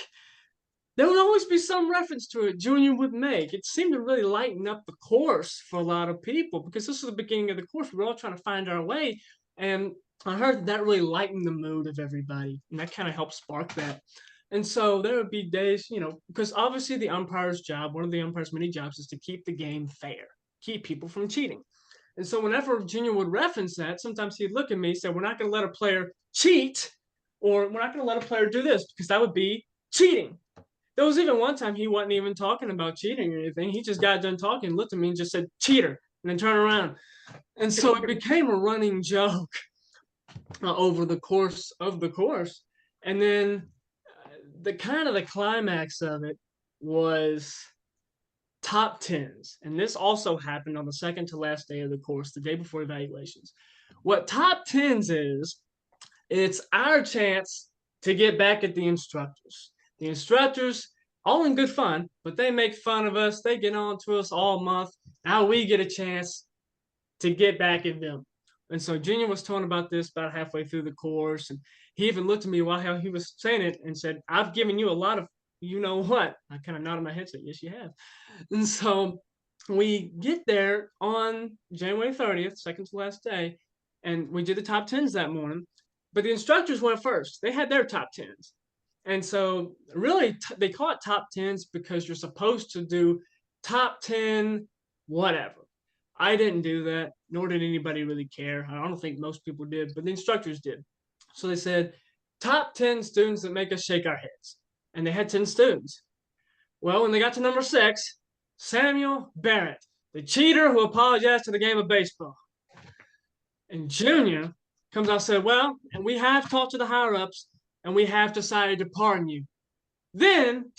there would always be some reference to it Junior would make. It seemed to really lighten up the course for a lot of people because this was the beginning of the course. We were all trying to find our way. And I heard that really lightened the mood of everybody. And that kind of helped spark that. And so there would be days, because obviously the umpire's job, one of the umpire's many jobs, is to keep the game fair, keep people from cheating. And so whenever Junior would reference that, sometimes he'd look at me and say, we're not going to let a player cheat or we're not going to let a player do this because that would be cheating. There was even one time he wasn't even talking about cheating or anything. He just got done talking, looked at me and just said, cheater, and then turned around. And so it became a running joke over the course of the course. And then the climax of it was top tens. And this also happened on the second to last day of the course, the day before evaluations. What top tens is, it's our chance to get back at the instructors. The instructors, all in good fun, but they make fun of us. They get on to us all month. Now we get a chance to get back at them. And so Junior was talking about this about halfway through the course. And he even looked at me while he was saying it and said, I've given you a lot of you know what. I kind of nodded my head, said, yes, you have. And so we get there on January 30th, second to last day, and we did the top tens that morning. But the instructors went first. They had their top tens. And so really, they call it top tens because you're supposed to do top 10, whatever. I didn't do that, nor did anybody really care. I don't think most people did, but the instructors did. So they said, top 10 students that make us shake our heads. And they had 10 students. Well, when they got to number 6, Samuel Barrett, the cheater who apologized to the game of baseball. And Junior comes out and said, well, and we have talked to the higher-ups, and we have decided to pardon you. Then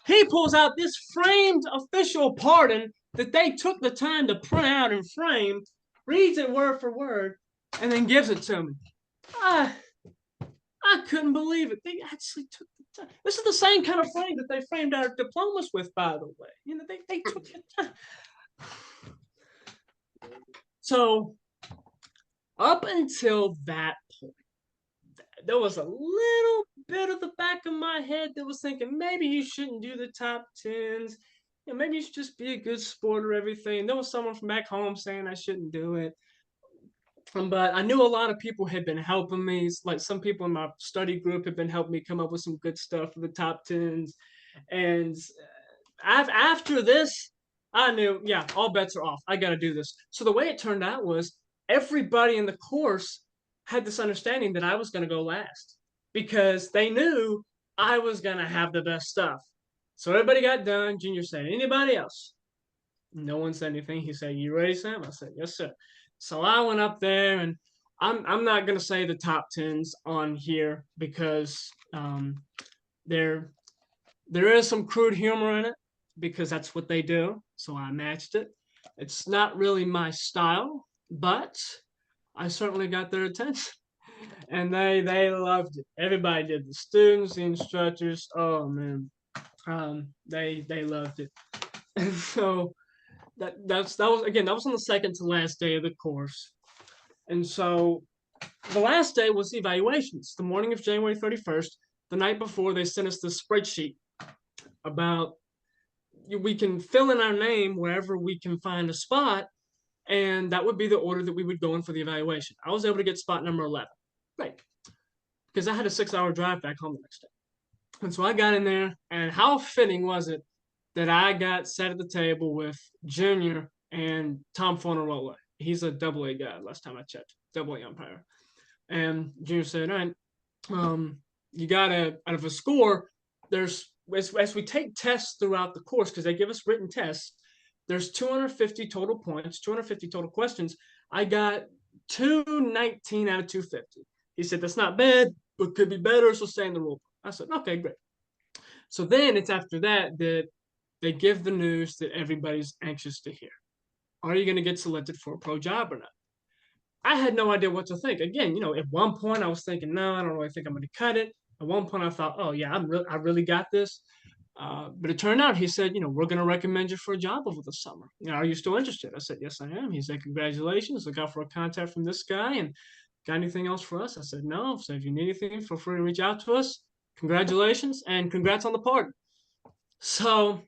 he pulls out this framed official pardon that they took the time to print out and frame, reads it word for word, and then gives it to me. I couldn't believe it. They actually took the time. This is the same kind of frame that they framed our diplomas with, by the way. You know, they took the time. So up until that point, there was a little bit of the back of my head that was thinking maybe you shouldn't do the top 10s. You know, maybe you should just be a good sport or everything. There was someone from back home saying I shouldn't do it. But I knew a lot of people had been helping me. Like some people in my study group had been helping me come up with some good stuff for the top 10s. And after this, I knew, yeah, all bets are off. I got to do this. So the way it turned out was everybody in the course had this understanding that I was going to go last because they knew I was going to have the best stuff. So everybody got done. Junior said, anybody else? No one said anything. He said, you ready, Sam? I said, yes, sir. So I went up there, and I'm not going to say the top 10s on here because there is some crude humor in it because that's what they do. So I matched it. It's not really my style, but I certainly got their attention. And they loved it. Everybody did. The students, the instructors. Oh man, they loved it. And so that was on the second to last day of the course. And so the last day was evaluations. The morning of January 31st, the night before, they sent us this spreadsheet about we can fill in our name wherever we can find a spot, and that would be the order that we would go in for the evaluation. I was able to get spot number 11. Right. Because I had a 6-hour drive back home the next day. And so I got in there, and how fitting was it that I got sat at the table with Junior and Tom Fornarola. He's a AA guy last time I checked, AA umpire. And Junior said, all right, you got to, out of a score, there's, as we take tests throughout the course, because they give us written tests, there's 250 total points, 250 total questions. I got 219 out of 250. He said, that's not bad, but could be better, so stay in the rule. I said, okay, great. So then it's after that that they give the news that everybody's anxious to hear. Are you going to get selected for a pro job or not? I had no idea what to think. Again, at one point I was thinking, no, I don't really think I'm going to cut it. At one point I thought, oh yeah, I really got this. But it turned out, he said, we're going to recommend you for a job over the summer. Are you still interested? I said, yes, I am. He said, congratulations. Look out for a contact from this guy. And got anything else for us? I said, no. So if you need anything, feel free to reach out to us. Congratulations and congrats on the pardon. So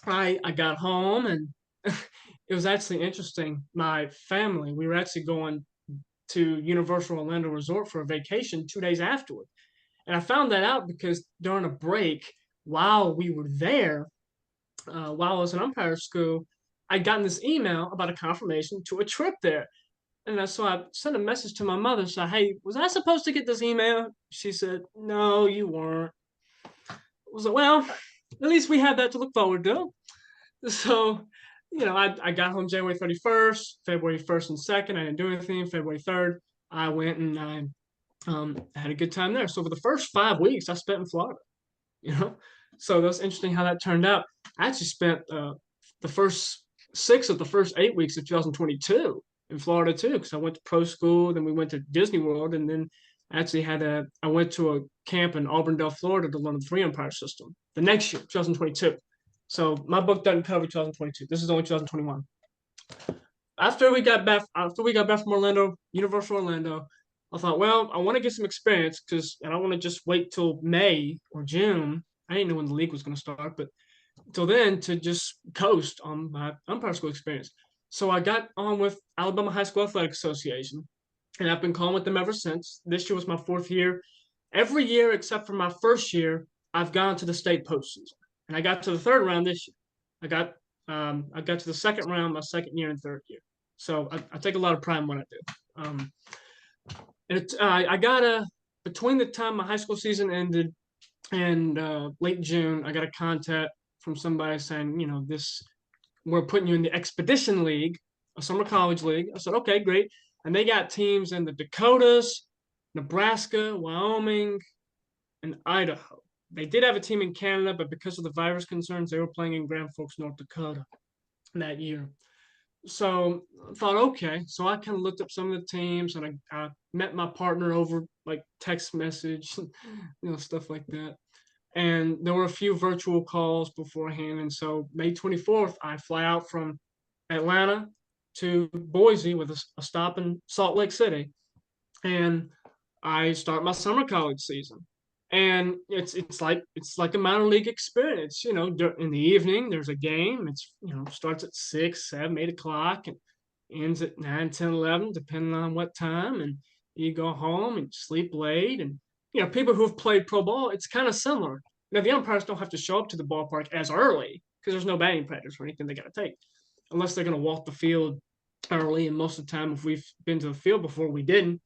I got home, and it was actually interesting. My family, we were actually going to Universal Orlando Resort for a vacation 2 days afterward. And I found that out because during a break, while we were there, while I was in umpire school, I'd gotten this email about a confirmation to a trip there. And so I sent a message to my mother, said, "Hey, was I supposed to get this email?" She said, "No, you weren't." I was like, "Well, at least we have that to look forward to." So, I got home January 31st, February 1st and 2nd. I didn't do anything. February 3rd, I went and I had a good time there. So for the first 5 weeks, I spent in Florida. You know, so that's interesting how that turned out. I actually spent the first 6 of the first 8 weeks of 2022 in Florida too, because I went to pro school, then we went to Disney World, and then I actually I went to a camp in Auburndale, Florida to learn the 3 umpire system the next year, 2022. So my book doesn't cover 2022. This is only 2021. After we got back from Orlando, Universal Orlando, I thought, well, I want to get some experience because I don't want to just wait till May or June. I didn't know when the league was going to start, but until then to just coast on my umpire school experience. So I got on with Alabama High School Athletic Association, and I've been calling with them ever since. This year was my 4th year. Every year except for my first year, I've gone to the state postseason, and I got to the 3rd round this year. I got to the 2nd round my 2nd year and 3rd year. So I take a lot of pride in what I do. I got between the time my high school season ended and late June, I got a contact from somebody saying, we're putting you in the Expedition League, a summer college league. I said, okay, great. And they got teams in the Dakotas, Nebraska, Wyoming, and Idaho. They did have a team in Canada, but because of the virus concerns, they were playing in Grand Forks, North Dakota that year. So I thought, okay. So I kind of looked up some of the teams, and I met my partner over like text message, stuff like that. And there were a few virtual calls beforehand. And so May 24th, I fly out from Atlanta to Boise with a stop in Salt Lake City. And I start my summer college season. And it's like a minor league experience. In the evening, there's a game. It's, starts at 6, 7, 8 o'clock and ends at 9, 10, 11, depending on what time. And you go home and sleep late. And, people who have played pro ball, it's kind of similar. Now, the umpires don't have to show up to the ballpark as early because there's no batting practice or anything they got to take, unless they're going to walk the field early. And most of the time, if we've been to the field before, we didn't.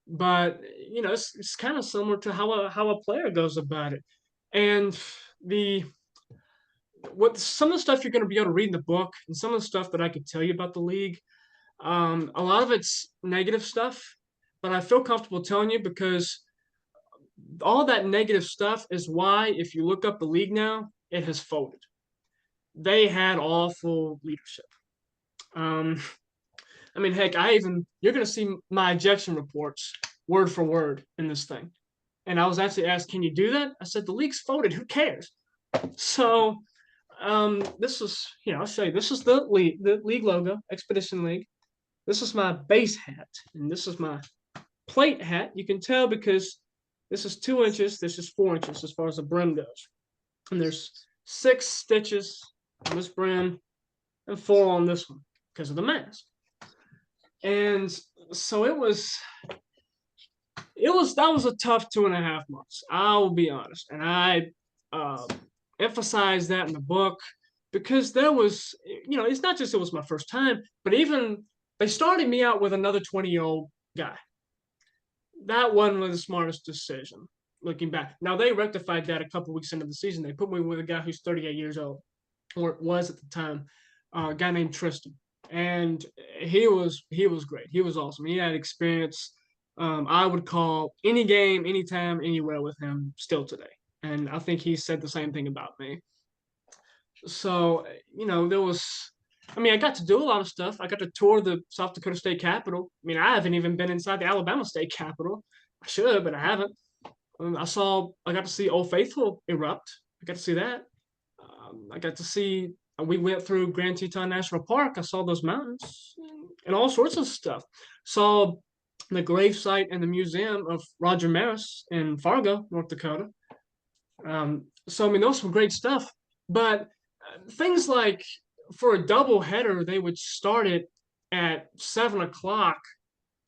But it's kind of similar to how a player goes about it. And some of the stuff you're going to be able to read in the book, and some of the stuff that I could tell you about the league, a lot of it's negative stuff, but I feel comfortable telling you because all that negative stuff is why, if you look up the league now, it has folded. They had awful leadership. Heck, you're going to see my ejection reports word for word in this thing. And I was actually asked, can you do that? I said, the league's folded. Who cares? So this is, I'll show you. This is the league logo, Expedition League. This is my base hat. And this is my plate hat. You can tell because this is 2 inches. This is 4 inches as far as the brim goes. And there's 6 stitches on this brim and 4 on this one because of the mask. And so that was a tough 2.5 months. I will be honest. And I emphasized that in the book because there was, it's not just it was my first time, but even they started me out with another 20-year-old guy. That wasn't really the smartest decision looking back. Now they rectified that a couple weeks into the season. They put me with a guy who's 38 years old, or was at the time, a guy named Tristan. And he was great. He was awesome. He had experience. I would call any game, anytime, anywhere with him still today. And I think he said the same thing about me. So, I got to do a lot of stuff. I got to tour the South Dakota State Capitol. I haven't even been inside the Alabama State Capitol. I should, but I haven't. I got to see Old Faithful erupt. I got to see that. I got to see. We went through Grand Teton National Park. I saw those mountains and all sorts of stuff. Saw the gravesite and the museum of Roger Maris in Fargo, North Dakota. Those were some great stuff. But things like for a double header, they would start it at 7 o'clock.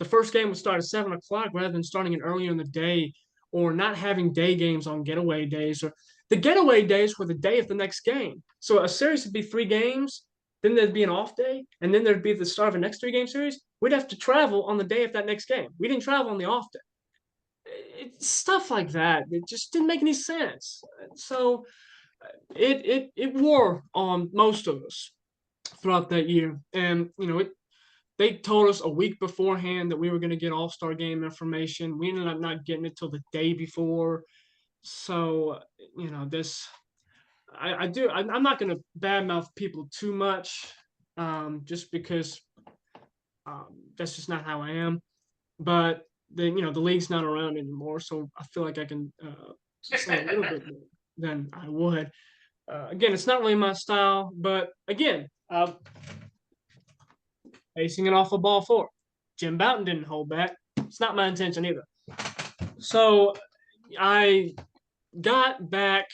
The first game would start at 7 o'clock rather than starting it earlier in the day, or not having day games on getaway days, or the getaway days were the day of the next game. So a series would be 3 games, then there'd be an off day, and then there'd be the start of a next 3-game series. we'd have to travel on the day of that next game. We didn't travel on the off day. It's stuff like that. It just didn't make any sense. So it wore on most of us throughout that year. And they told us a week beforehand that we were going to get All-Star game information. We ended up not getting it till the day before. So this I'm not going to badmouth people too much, just because that's just not how I am. But the league's not around anymore, so I feel like I can say a little bit more than I would. Again, it's not really my style, but again, facing an awful ball four. Jim Bouton didn't hold back. It's not my intention either. So I got back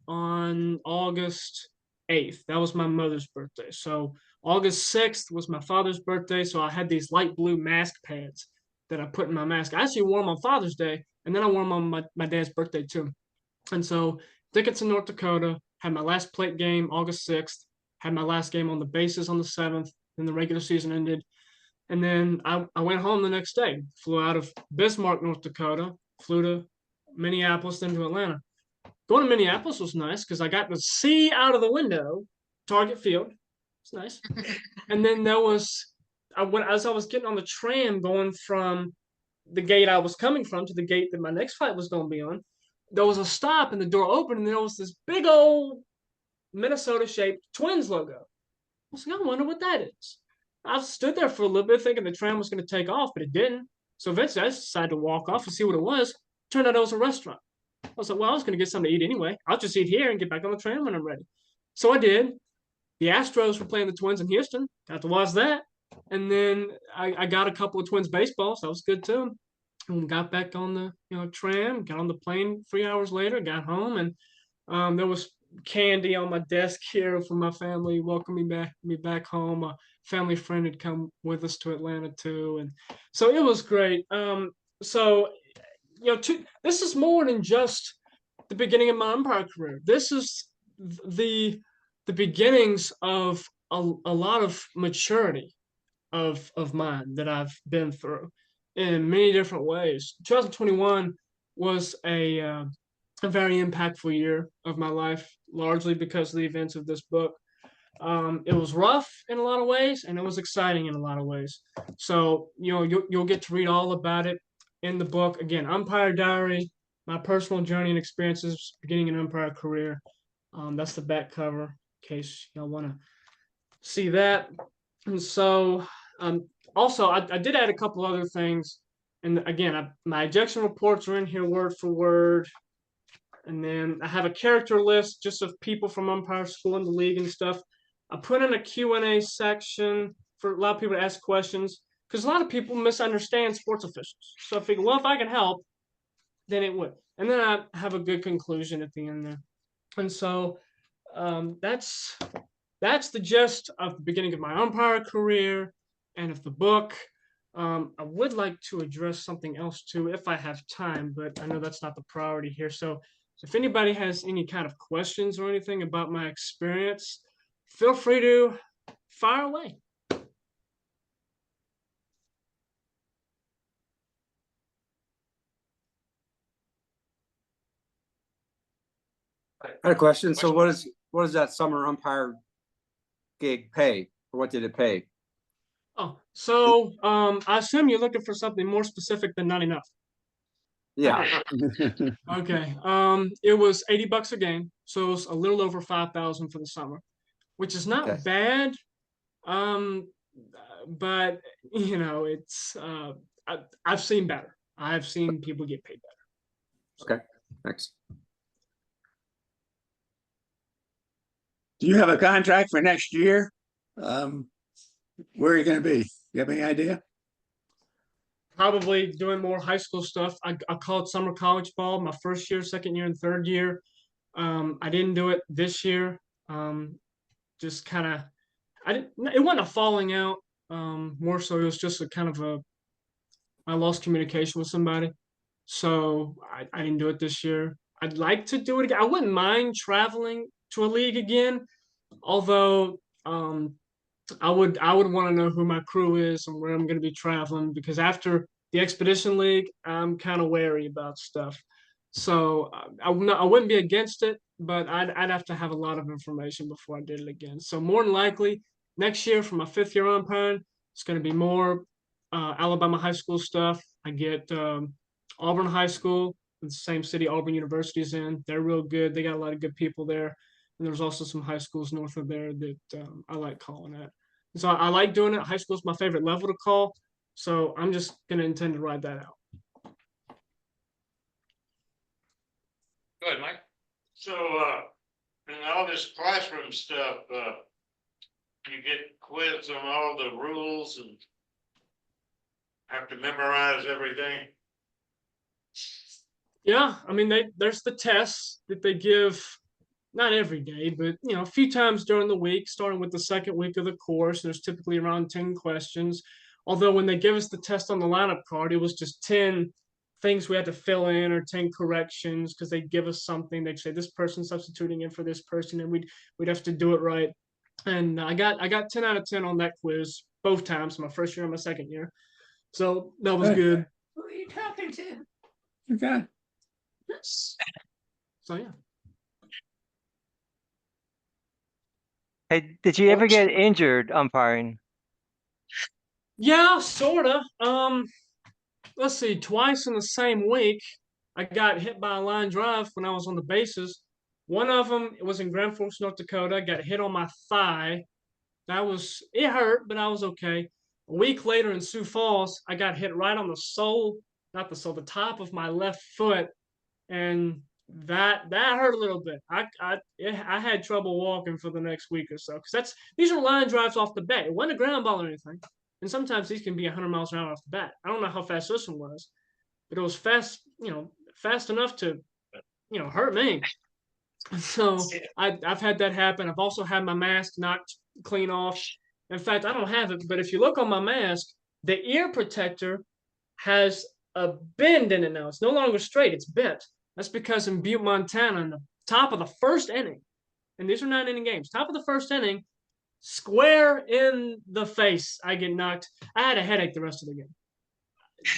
on August 8th. That was my mother's birthday. So August 6th was my father's birthday. So I had these light blue mask pads that I put in my mask. I actually wore them on Father's Day, and then I wore them on my dad's birthday too. And so Dickinson, North Dakota, had my last plate game August 6th, had my last game on the bases on the 7th, then the regular season ended. And then I went home the next day, flew out of Bismarck, North Dakota, flew to Minneapolis, then to Atlanta. Going to Minneapolis was nice because I got to see out of the window Target Field. It's nice. And then there was, as I was getting on the tram going from the gate I was coming from to the gate that my next flight was going to be on, there was a stop and the door opened and there was this big old Minnesota-shaped Twins logo. I was like, I wonder what that is. I stood there for a little bit thinking the tram was going to take off, but it didn't. So eventually I just decided to walk off and see what it was. Turned out it was a restaurant. I was like, well, I was going to get something to eat anyway. I'll just eat here and get back on the tram when I'm ready. So I did. The Astros were playing the Twins in Houston. Got to watch that. And then I got a couple of Twins baseballs. That was good too. And got back on the tram, got on the plane 3 hours later, got home, and there was candy on my desk here for my family, welcoming me back home. A family friend had come with us to Atlanta too, and so it was great. So this is more than just the beginning of my umpire career. This is the beginnings of a lot of maturity of mine that I've been through in many different ways. 2021 was a very impactful year of my life, largely because of the events of this book. It was rough in a lot of ways, and it was exciting in a lot of ways. So you'll get to read all about it in the book. Again, Umpire Diary, my personal journey and experiences beginning an umpire career. That's the back cover, in case y'all want to see that. And so also, I did add a couple other things. And again, my ejection reports are in here word for word. And then I have a character list just of people from umpire school and the league and stuff. I put in a Q&A section for a lot of people to ask questions because a lot of people misunderstand sports officials. So I figured, well, if I can help, then it would. And then I have a good conclusion at the end there. And so that's the gist of the beginning of my umpire career and of the book. I would like to address something else too, if I have time, but I know that's not the priority here. So if anybody has any kind of questions or anything about my experience, feel free to fire away. I had a question. So what does that summer umpire gig pay, or what did it pay? Oh, so I assume you're looking for something more specific than not enough. Yeah. Okay. It was $80 a game, so it was a little over 5,000 for the summer, which is not bad. But it's I've seen better. I've seen people get paid better. Okay. Thanks. Do you have a contract for next year? Where are you going to be? You have any idea? Probably doing more high school stuff. I called summer college ball my first year, second year, and third year. I didn't do it this year. Just kind of, it wasn't a falling out. More so it was just a kind of I lost communication with somebody. So I didn't do it this year. I'd like to do it again. I wouldn't mind traveling to a league again, although I would want to know who my crew is and where I'm going to be traveling, because after the Expedition League, I'm kind of wary about stuff. So I wouldn't be against it, but I'd have to have a lot of information before I did it again. So more than likely, next year for my 5th year umpiring, it's going to be more Alabama high school stuff. I get Auburn High School, the same city Auburn University is in. They're real good. They got a lot of good people there. And there's also some high schools north of there that I like calling at. So I like doing it. High school is my favorite level to call. So I'm just going to intend to ride that out. Go ahead, Mike. So, and all this classroom stuff, you get quiz on all the rules and have to memorize everything. Yeah, I mean, there's the tests that they give, not every day, but a few times during the week, starting with the second week of the course. There's typically around 10 questions. Although when they give us the test on the lineup card, it was just 10 things we had to fill in, or 10 corrections, because they'd give us something. They'd say this person's substituting in for this person, and we'd have to do it right. And I got 10 out of 10 on that quiz both times, my first year and my second year. So that was good. Who are you talking to? Okay. So yeah. Hey, did you ever get injured umpiring? Yeah, sorta. Let's see, twice in the same week, I got hit by a line drive when I was on the bases. One of them was in Grand Forks, North Dakota. I got hit on my thigh. It hurt, but I was okay. A week later in Sioux Falls, I got hit right on the top of my left foot, and that hurt a little bit. I had trouble walking for the next week or so, because these are line drives off the bat. It wasn't a ground ball or anything, and sometimes these can be 100 miles an hour off the bat. I don't know how fast this one was, but it was fast, fast enough to, hurt me. So I've had that happen. I've also had my mask knocked clean off. In fact, I don't have it, but if you look on my mask, the ear protector has a bend in it now. It's no longer straight, it's bent. That's because in Butte, Montana, in the top of the first inning, and these are 9-inning games, top of the first inning, square in the face, I get knocked. I had a headache the rest of the game.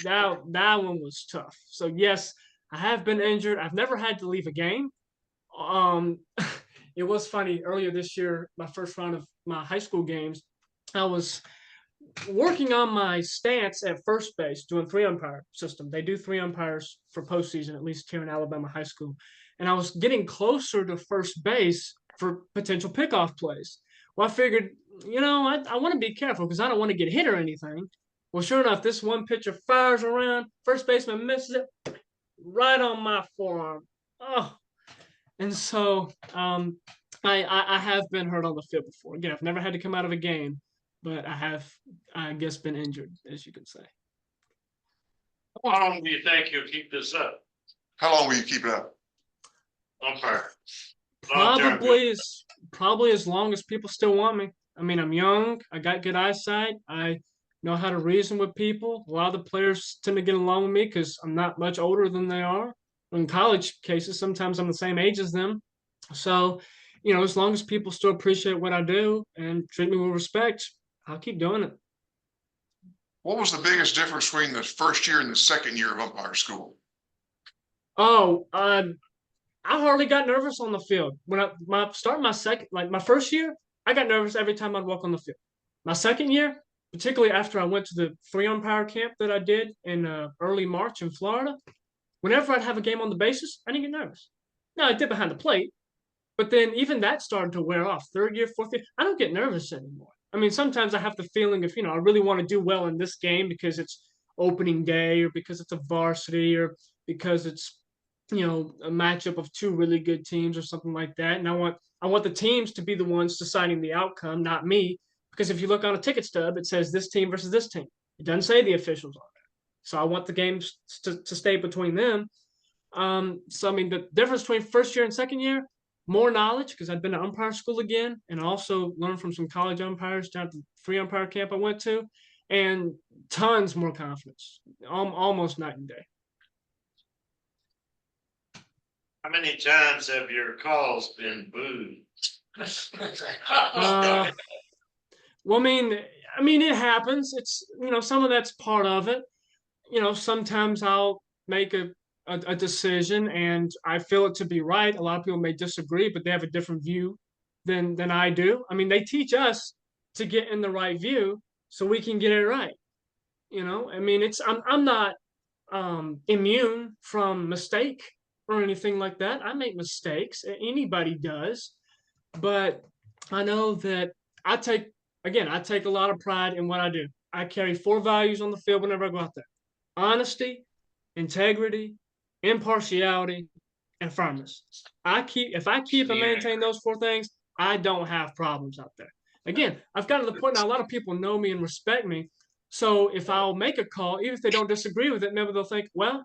That one was tough. So yes, I have been injured. I've never had to leave a game. It was funny, earlier this year, my first round of my high school games, I was working on my stance at first base, doing 3-umpire system. They do 3 umpires for postseason, at least here in Alabama high school. And I was getting closer to first base for potential pickoff plays. Well, I figured, I want to be careful because I don't want to get hit or anything. Well, sure enough, this one pitcher fires around, first baseman misses it right on my forearm. Oh, and so I have been hurt on the field before. Again, I've never had to come out of a game, but I have, I guess, been injured, as you could say. How long do you think you'll keep this up? How long will you keep it up? Umpire. Probably as long as people still want me. I mean, I'm young. I got good eyesight. I know how to reason with people. A lot of the players tend to get along with me because I'm not much older than they are. In college cases, sometimes I'm the same age as them. So, as long as people still appreciate what I do and treat me with respect, I'll keep doing it. What was the biggest difference between the first year and the second year of umpire school? Oh, I hardly got nervous on the field. When my first year, I got nervous every time I'd walk on the field. My second year, particularly after I went to the 3-umpire camp that I did in early March in Florida, whenever I'd have a game on the bases, I didn't get nervous. Now, I did behind the plate, but then even that started to wear off. Third year, fourth year, I don't get nervous anymore. I mean, sometimes I have the feeling of, I really want to do well in this game because it's opening day, or because it's a varsity, or because it's, a matchup of 2 really good teams or something like that. And I want the teams to be the ones deciding the outcome, not me. Because if you look on a ticket stub, it says this team versus this team. It doesn't say the officials on there. So I want the games to stay between them. So, I mean, the difference between first year and second year, more knowledge, because I'd been to umpire school again, and also learned from some college umpires down at the 3-umpire camp I went to, and tons more confidence, almost night and day. How many times have your calls been booed? Well, I mean, it happens. It's, some of that's part of it. Sometimes I'll make a decision and I feel it to be right. A lot of people may disagree, but they have a different view than I do. I mean, they teach us to get in the right view so we can get it right. I mean, I'm not immune from mistake or anything like that. I make mistakes. Anybody does, but I know that I take I take a lot of pride in what I do. I carry 4 values on the field whenever I go out there: honesty, integrity, impartiality, and firmness. If I keep and maintain those 4 things, I don't have problems out there. Again, I've gotten to the point now a lot of people know me and respect me. So if I'll make a call, even if they don't disagree with it, maybe they'll think, well,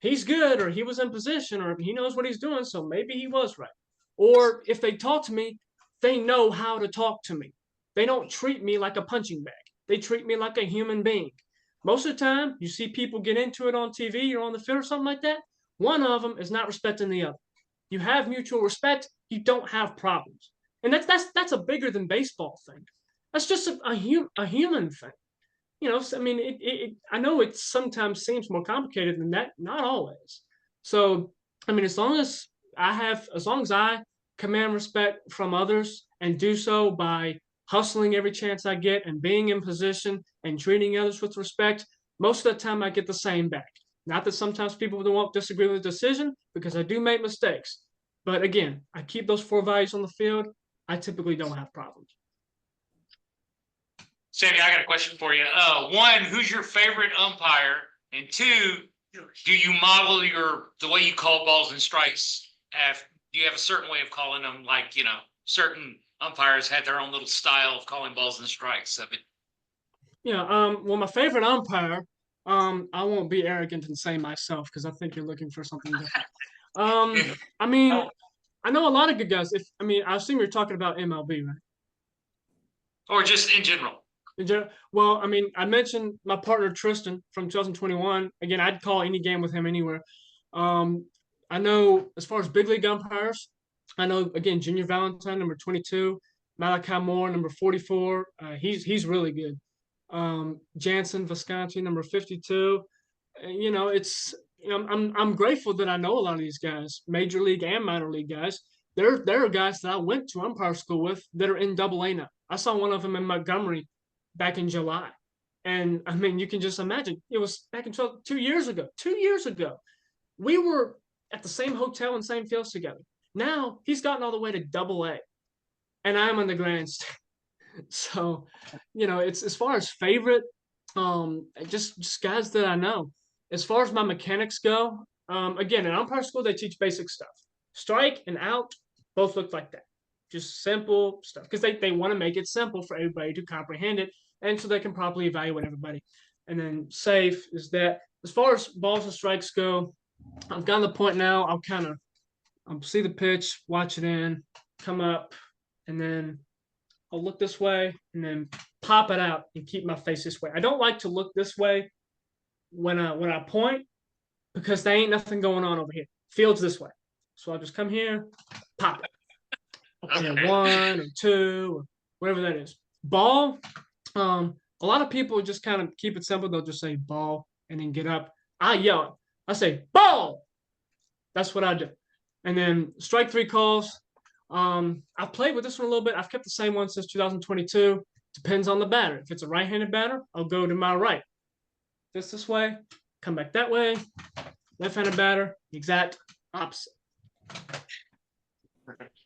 he's good, or he was in position, or he knows what he's doing, so maybe he was right. Or if they talk to me, they know how to talk to me. They don't treat me like a punching bag. They treat me like a human being. Most of the time, you see people get into it on TV or on the field or something like that. One of them is not respecting the other. You have mutual respect, you don't have problems. And that's a bigger than baseball thing. That's just a human thing. I mean, I know it sometimes seems more complicated than that, not always. So, I mean, as long as I command respect from others and do so by hustling every chance I get and being in position and treating others with respect, most of the time I get the same back. Not that sometimes people won't disagree with the decision, because I do make mistakes. But again, I keep those 4 values on the field. I typically don't have problems. Sammy, I got a question for you. 1, who's your favorite umpire? And 2, do you model the way you call balls and strikes? Do you have a certain way of calling them? Like, certain umpires had their own little style of calling balls and strikes. Well, my favorite umpire, I won't be arrogant and say myself, because I think you're looking for something different. I mean, I know a lot of good guys. I assume you're talking about MLB, right? Or just in general? Well, I mean, I mentioned my partner Tristan from 2021. Again, I'd call any game with him anywhere. I know as far as big league umpires, I know again Junior Valentine, number 22, Malachi Moore, number 44. He's really good. Jansen Visconti, number 52. I'm grateful that I know a lot of these guys, major league and minor league guys. There are guys that I went to umpire school with that are in AA now. I saw one of them in Montgomery back in July. And I mean, you can just imagine, it was back in 2 years ago. 2 years ago, we were at the same hotel and same fields together. Now he's gotten all the way to AA, and I'm on the grandstand. So, it's as far as favorite, just guys that I know. As far as my mechanics go, again, in umpire school, they teach basic stuff. Strike and out both look like that. Just simple stuff, because they want to make it simple for everybody to comprehend it, and so they can properly evaluate everybody. And then safe is that. As far as balls and strikes go, I've gotten to the point now, I'll see the pitch, watch it in, come up, and then I'll look this way and then pop it out and keep my face this way. I don't like to look this way when I point, because there ain't nothing going on over here. Field's this way. So I'll just come here, pop it. Okay, 1 or 2 or whatever that is. Ball, a lot of people just kind of keep it simple. They'll just say ball and then get up. I yell it. I say ball. That's what I do. And then strike 3 calls. I've played with this one a little bit. I've kept the same one since 2022. Depends on the batter. If it's a right-handed batter, I'll go to my right. This way, come back that way. Left-handed batter, exact opposite.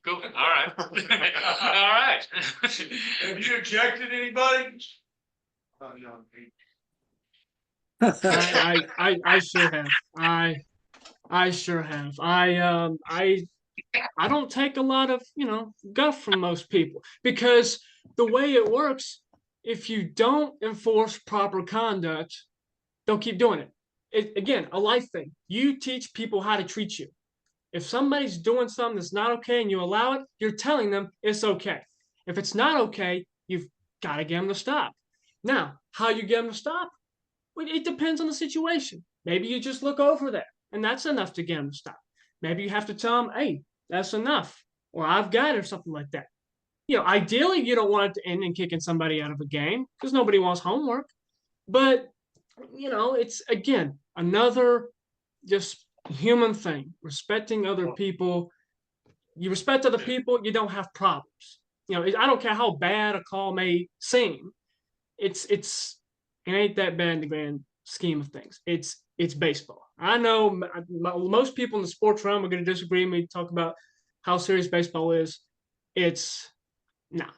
Cool. All right. All right. Have you objected anybody? I sure have. I sure have. I don't take a lot of, guff from most people, because the way it works, if you don't enforce proper conduct, they'll keep doing it. Again, a life thing. You teach people how to treat you. If somebody's doing something that's not okay and you allow it, you're telling them it's okay. If it's not okay, you've got to get them to stop. Now, how you get them to stop? Well, it depends on the situation. Maybe you just look over there, and that's enough to get them to stop. Maybe you have to tell them, hey, that's enough, or I've got it, or something like that. ideally you don't want it to end in kicking somebody out of a game because nobody wants homework. But, it's again, another just human thing, respecting other people. You respect other people, you don't have problems. I don't care how bad a call may seem. It ain't that bad in the grand scheme of things. It's baseball. I know most people in the sports realm are going to disagree with me, talk about how serious baseball is. It's not.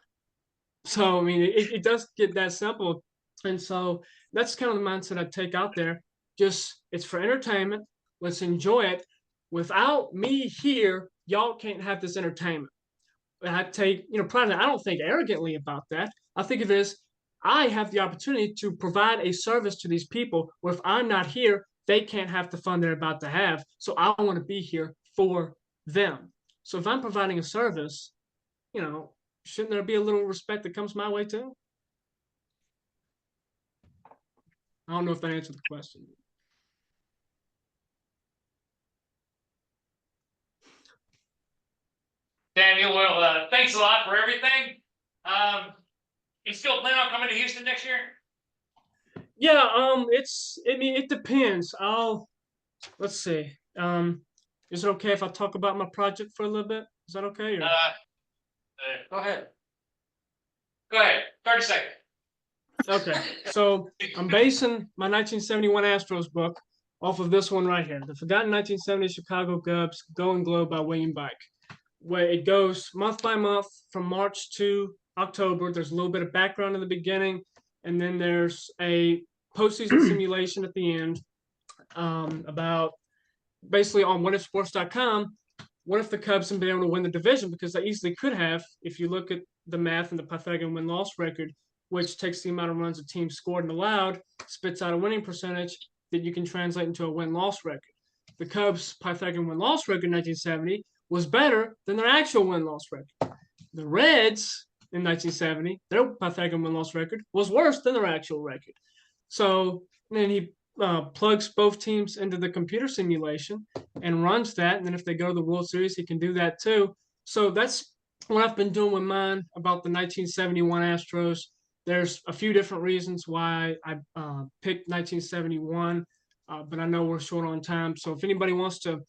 So, I mean, it does get that simple. And so that's kind of the mindset I take out there. Just, it's for entertainment. Let's enjoy it. Without me here, y'all can't have this entertainment. And I take, pride in that. I don't think arrogantly about that. I think of it as I have the opportunity to provide a service to these people where if I'm not here, they can't have the fun they're about to have. So I want to be here for them. So if I'm providing a service, shouldn't there be a little respect that comes my way too? I don't know if that answered the question. Samuel, well, thanks a lot for everything. You still plan on coming to Houston next year? Yeah, it depends. Let's see. Is it okay if I talk about my project for a little bit? Is that okay? Or? Go ahead. Go ahead. 30 seconds. Okay, so I'm basing my 1971 Astros book off of this one right here, The Forgotten 1970 Chicago Cubs Going Glow by William Bike, where it goes month by month from March to October. There's a little bit of background in the beginning, and then there's a postseason simulation at the end about basically on whatifsports.com. What if the Cubs had been able to win the division? Because they easily could have, if you look at the math and the Pythagorean win-loss record, which takes the amount of runs a team scored and allowed, spits out a winning percentage that you can translate into a win-loss record. The Cubs' Pythagorean win-loss record in 1970 was better than their actual win-loss record. The Reds in 1970, their Pythagorean win-loss record was worse than their actual record. So then he plugs both teams into the computer simulation and runs that. And then if they go to the World Series, he can do that too. So that's what I've been doing with mine about the 1971 Astros. There's a few different reasons why I picked 1971, but I know we're short on time. So if anybody wants to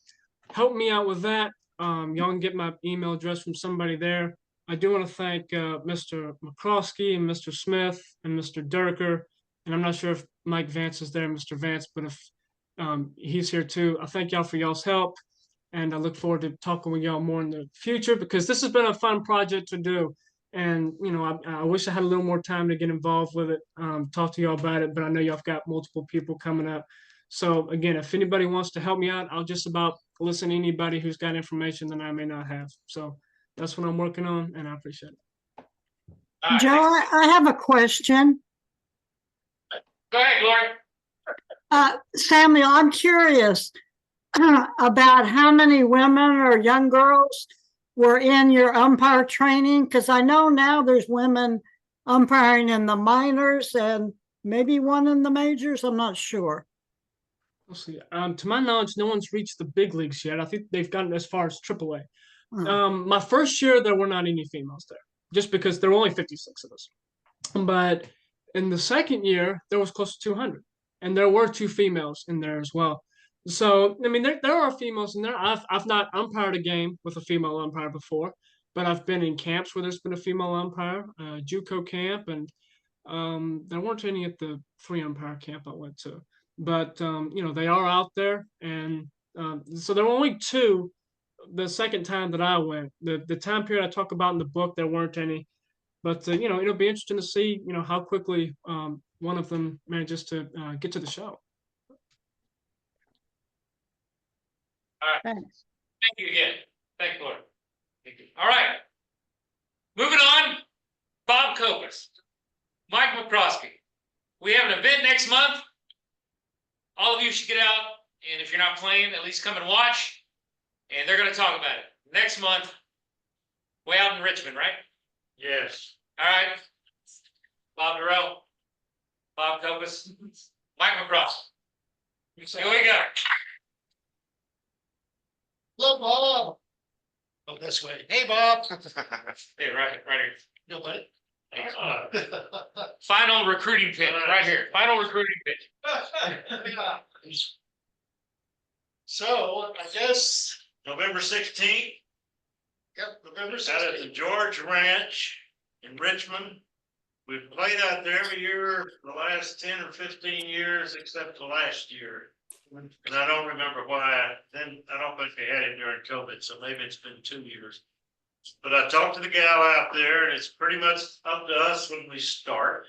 help me out with that, y'all can get my email address from somebody there. I do want to thank Mr. McCroskey and Mr. Smith and Mr. Durker. And I'm not sure if Mike Vance is there, Mr. Vance, but if he's here too, I thank y'all for y'all's help. And I look forward to talking with y'all more in the future because this has been a fun project to do. And, I wish I had a little more time to get involved with it, talk to y'all about it, but I know y'all have got multiple people coming up. So again, if anybody wants to help me out, I'll just about listen to anybody who's got information that I may not have. So that's what I'm working on, and I appreciate it. Joe, I have a question. Go ahead, Gloria. Samuel, I'm curious about how many women or young girls were in your umpire training, because I know now there's women umpiring in the minors and maybe one in the majors. I'm not sure. We'll see. To my knowledge, no one's reached the big leagues yet. I think they've gotten as far as AAA. My first year, there were not any females there, just because there were only 56 of us. But in the second year, there was close to 200, and there were 2 females in there as well. So, I mean, there are females in there. I've not umpired a game with a female umpire before, but I've been in camps where there's been a female umpire, JUCO camp, and there weren't any at the 3 umpire camp I went to. But, they are out there. And so there were only 2 the second time that I went. The time period I talk about in the book, there weren't any. But, it'll be interesting to see, how quickly one of them manages to get to the show. All right. Thanks. Thank you again. Thank you, Lord. Thank you. All right. Moving on. Bob Kopus, Mike McCroskey. We have an event next month. All of you should get out, and if you're not playing, at least come and watch. And they're going to talk about it next month. Way out in Richmond, right? Yes. All right. Bob Durrell, Bob Kopus, Mike McCroskey. Here we go. Hello, Bob. this way. Hey, Bob. Hey, right here. Nobody. Final recruiting pitch, right here. Final recruiting pitch. So I guess, November 16th, yep, November out at the 16th. George Ranch in Richmond. We've played out there every year for the last 10 or 15 years, except the last year. And I don't remember why, then I don't think they had it during COVID, so maybe it's been 2 years. But I talked to the gal out there and it's pretty much up to us when we start.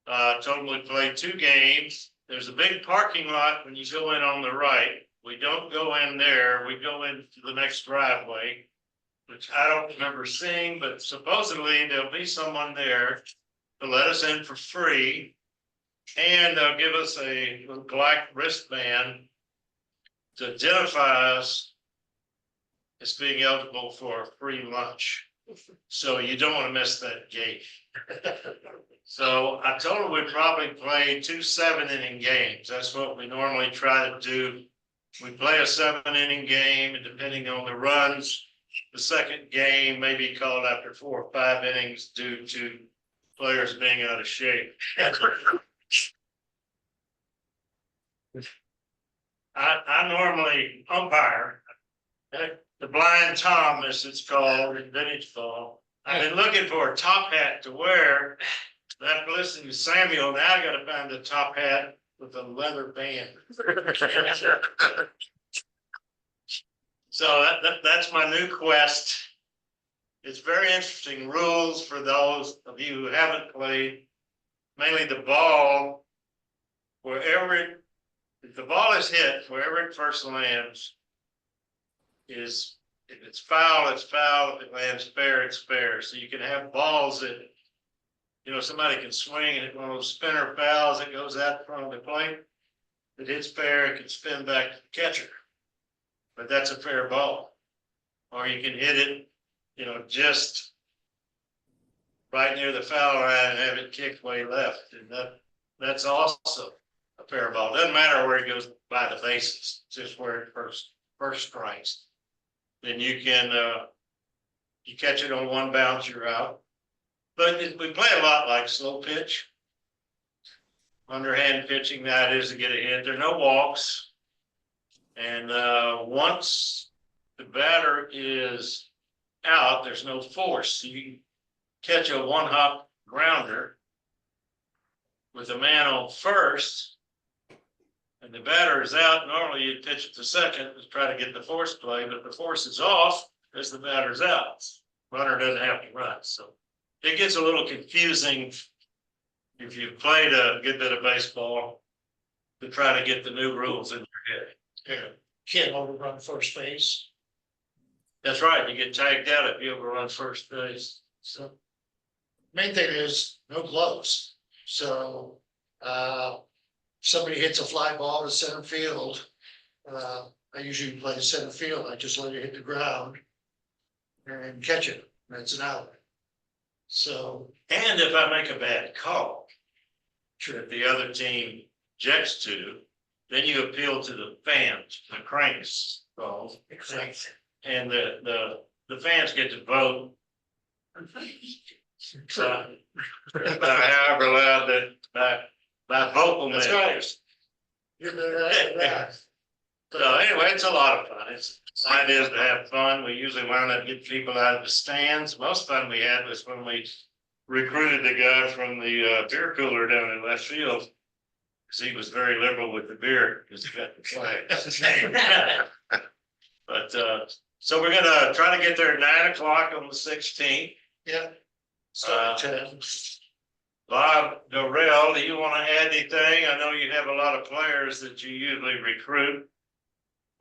Told them we played 2 games. There's a big parking lot when you go in on the right. We don't go in there, we go into the next driveway, which I don't remember seeing, but supposedly there'll be someone there to let us in for free. And they'll give us a little black wristband to identify us as being eligible for a free lunch. So you don't want to miss that gate. So I told them we'd probably play 2 7-inning games. That's what we normally try to do. We play a 7-inning game, and depending on the runs, the second game may be called after 4 or 5 innings due to players being out of shape. I normally umpire. The blind Tom, as it's called in vintage ball. I've been looking for a top hat to wear. After listening to Samuel, now I gotta find a top hat with a leather band. So that's my new quest. It's very interesting rules for those of you who haven't played. Mainly the ball, if the ball is hit, wherever it first lands, if it's foul, it's foul. If it lands fair, it's fair. So you can have balls that, somebody can swing and hit one of those spinner fouls that goes out in front of the plate. If it hits fair, it can spin back to the catcher. But that's a fair ball. Or you can hit it, just right near the foul line and have it kicked way left. And that's also a fair ball. Doesn't matter where it goes by the bases, just where it first strikes. Then you can you catch it on one bounce, you're out. But we play a lot like slow pitch. Underhand pitching, that is to get a hit. There are no walks. And once the batter is out, there's no force. So you can catch a 1-hop grounder with a man on first, and the batter is out. Normally you'd pitch it to second to try to get the force play, but the force is off as the batter's out. Runner doesn't have to run. So it gets a little confusing if you've played a good bit of baseball to try to get the new rules in your head. Yeah, can't overrun first base. That's right. You get tagged out if you overrun first base. So main thing is no gloves. So somebody hits a fly ball to center field. I usually play center field. I just let it hit the ground and catch it. That's an out. So, and if I make a bad call that the other team objects to, then you appeal to the fans, the cranks, and the fans get to vote. So, however loud that by vocal members. So anyway, it's a lot of fun. The idea is to have fun. We usually wind up getting people out of the stands. Most fun we had was when we recruited the guy from the beer cooler down in left field. Because he was very liberal with the beer, because he got the flag. But so we're gonna try to get there at 9 o'clock on the 16th. yeah. Bob Dorrell, do you want to add anything? I know you have a lot of players that you usually recruit.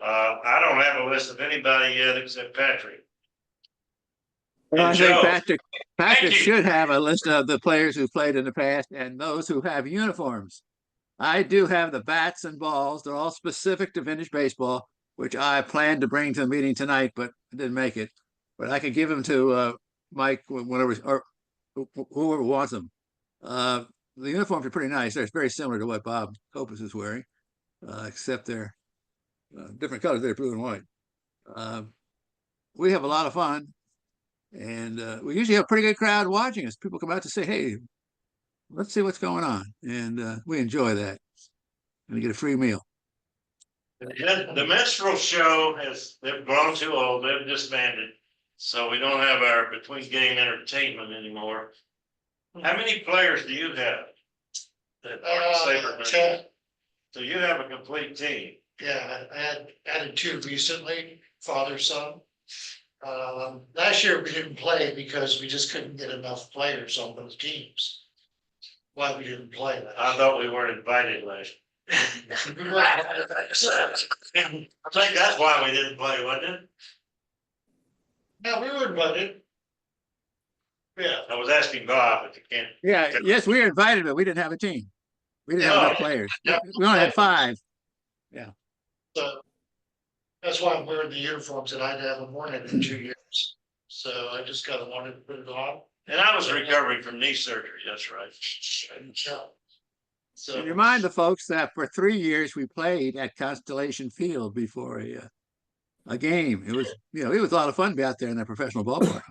I don't have a list of anybody yet except Patrick. Well, I think Joe. Patrick you. should have a list of the players who played in the past and those who have uniforms. I do have the bats and balls. They're all specific to vintage baseball, which I planned to bring to the meeting tonight, but I didn't make it. But I could give them to Mike whenever, or whoever wants them. The uniforms are pretty nice. They're very similar to what Bob Copus is wearing, except they're different colors. They're blue and white. we have a lot of fun. And we usually have a pretty good crowd watching us. People come out to say, hey, let's see what's going on. And we enjoy that. And we get a free meal. The minstrel show they've grown too old, they've disbanded. So we don't have our between game entertainment anymore. How many players do you have? That SABR 10. So you have a complete team. Yeah, I had added 2 recently, father, son. Last year we didn't play because we just couldn't get enough players on those teams. Why we didn't play that? I thought we weren't invited last year. I think that's why we didn't play, wasn't it? No, we were invited. Yeah, I was asking Bob, but you can't. Yeah, yes, we were invited, but we didn't have a team. We didn't have No. enough players. Yeah. We only had 5. So that's why I'm wearing the uniforms that I haven't worn it in 2 years. So I just kind of wanted to put it on. And I was recovering from knee surgery, that's right. So And remind the folks that for 3 years we played at Constellation Field before a game. It was, it was a lot of fun to be out there in that professional ballpark.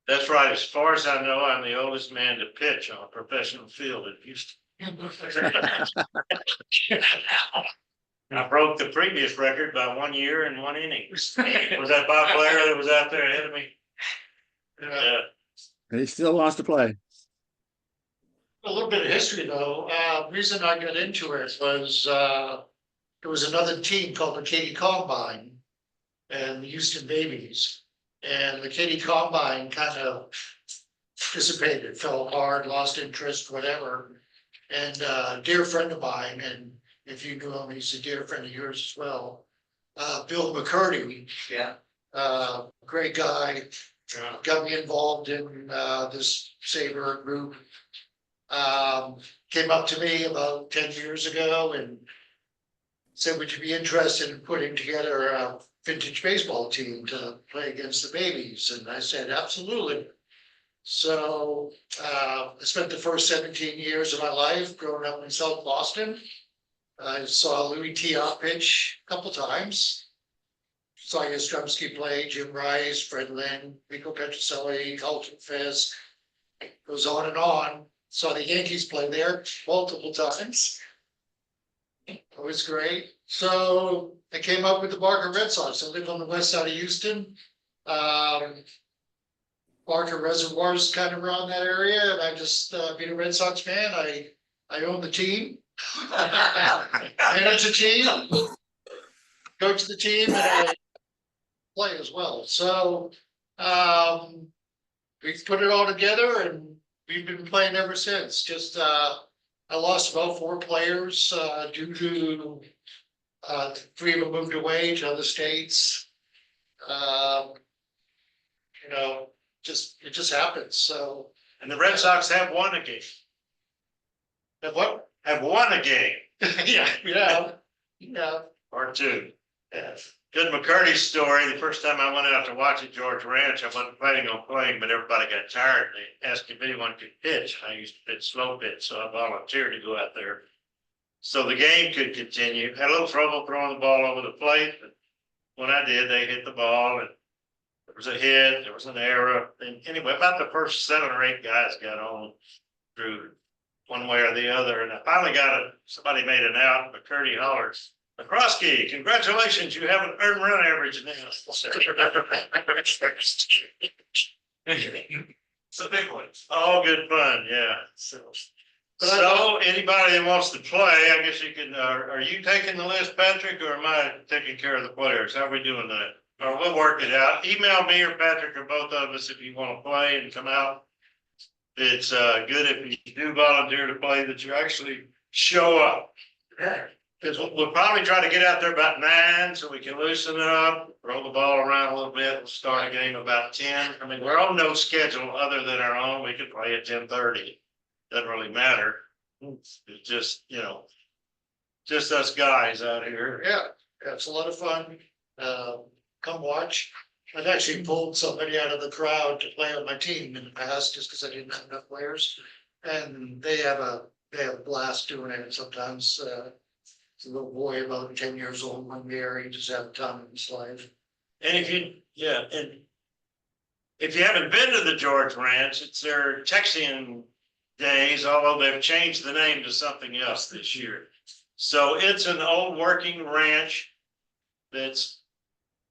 That's right. As far as I know, I'm the oldest man to pitch on a professional field in Houston. I broke the previous record by 1 year and 1 inning. Was that Bob Blair that was out there ahead of me? Yeah. And he still wants to play. a little bit of history though. Reason I got into it was, there was another team called the Katy Combine and the Houston Babies. And the Katy Combine kind of dissipated, fell apart, lost interest, whatever. And a dear friend of mine, and if you knew him, he's a dear friend of yours as well. Bill McCurdy. Yeah. Great guy, got me involved in this SABR group. Came up to me about 10 years ago and said, would you be interested in putting together a vintage baseball team to play against the Babies? And I said, absolutely. So I spent the first 17 years of my life growing up in South Boston. I saw Louis T.Off pitch a couple times. Saw Yastrzemski play, Jim Rice, Fred Lynn, Rico Petrocelli, Carlton Fisk. Goes on and on. Saw the Yankees play there multiple times. It was great. So I came up with the Barker Red Sox. I live on the west side of Houston. Barker Reservoir's kind of around that area, and I just being a Red Sox fan, I own the team. Manage the team, coach the team, and I play as well. So we put it all together, and we've been playing ever since. Just I lost about 4 players due to 3 of them moved away to other states. You know, it just happens. So, And the Red Sox have won a game. and what? Have won a game Yeah. or 2. Yeah. Good McCurdy's story. The first time I went out to watch at George Ranch, I wasn't planning on playing, but everybody got tired and they asked if anyone could pitch. I used to pitch slow pitch, so I volunteered to go out there. So the game could continue. Had a little trouble throwing the ball over the plate, but when I did, they hit the ball and there was a hit, there was an error. And anyway, about the first 7 or 8 guys got on through one way or the other. And I finally got somebody made an out. McCurdy hollers, McCroskey, congratulations, you have an earned run average now. It's a big one. All good fun, yeah. So anybody that wants to play, I guess you can, are you taking the list, Patrick, or am I taking care of the players? How are we doing that? Or we'll work it out. Email me or Patrick or both of us if you want to play and come out. It's good if you do volunteer to play that you actually show up. Because we'll probably try to get out there about 9 so we can loosen it up, roll the ball around a little bit. We'll start a game about 10. I mean, we're on no schedule other than our own. We could play at 10:30. Doesn't really matter. It's just, just us guys out here. Yeah, it's a lot of fun. Come watch. I've actually pulled somebody out of the crowd to play on my team in the past just because I didn't have enough players. And they have a blast doing it sometimes. It's a little boy about 10 years old, one year, he just had a time in his life. And if you haven't been to the George Ranch, it's their Texian days, although they've changed the name to something else this year. So it's an old working ranch that's,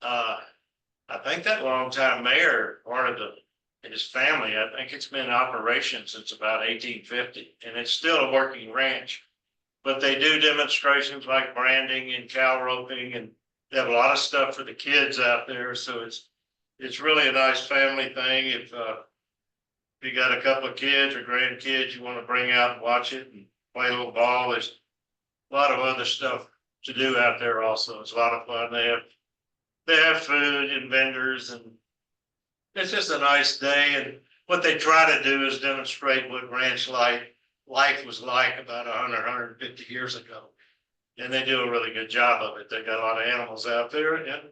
I think that longtime mayor, part of his family, I think it's been in operation since about 1850, and it's still a working ranch. But they do demonstrations like branding and cow roping, and they have a lot of stuff for the kids out there. So it's really a nice family thing. If you got a couple of kids or grandkids you want to bring out and watch it and play a little ball, there's a lot of other stuff to do out there also. It's a lot of fun. They have food and vendors, and it's just a nice day. And what they try to do is demonstrate what ranch life was like about 100, 150 years ago. And they do a really good job of it. They got a lot of animals out there, and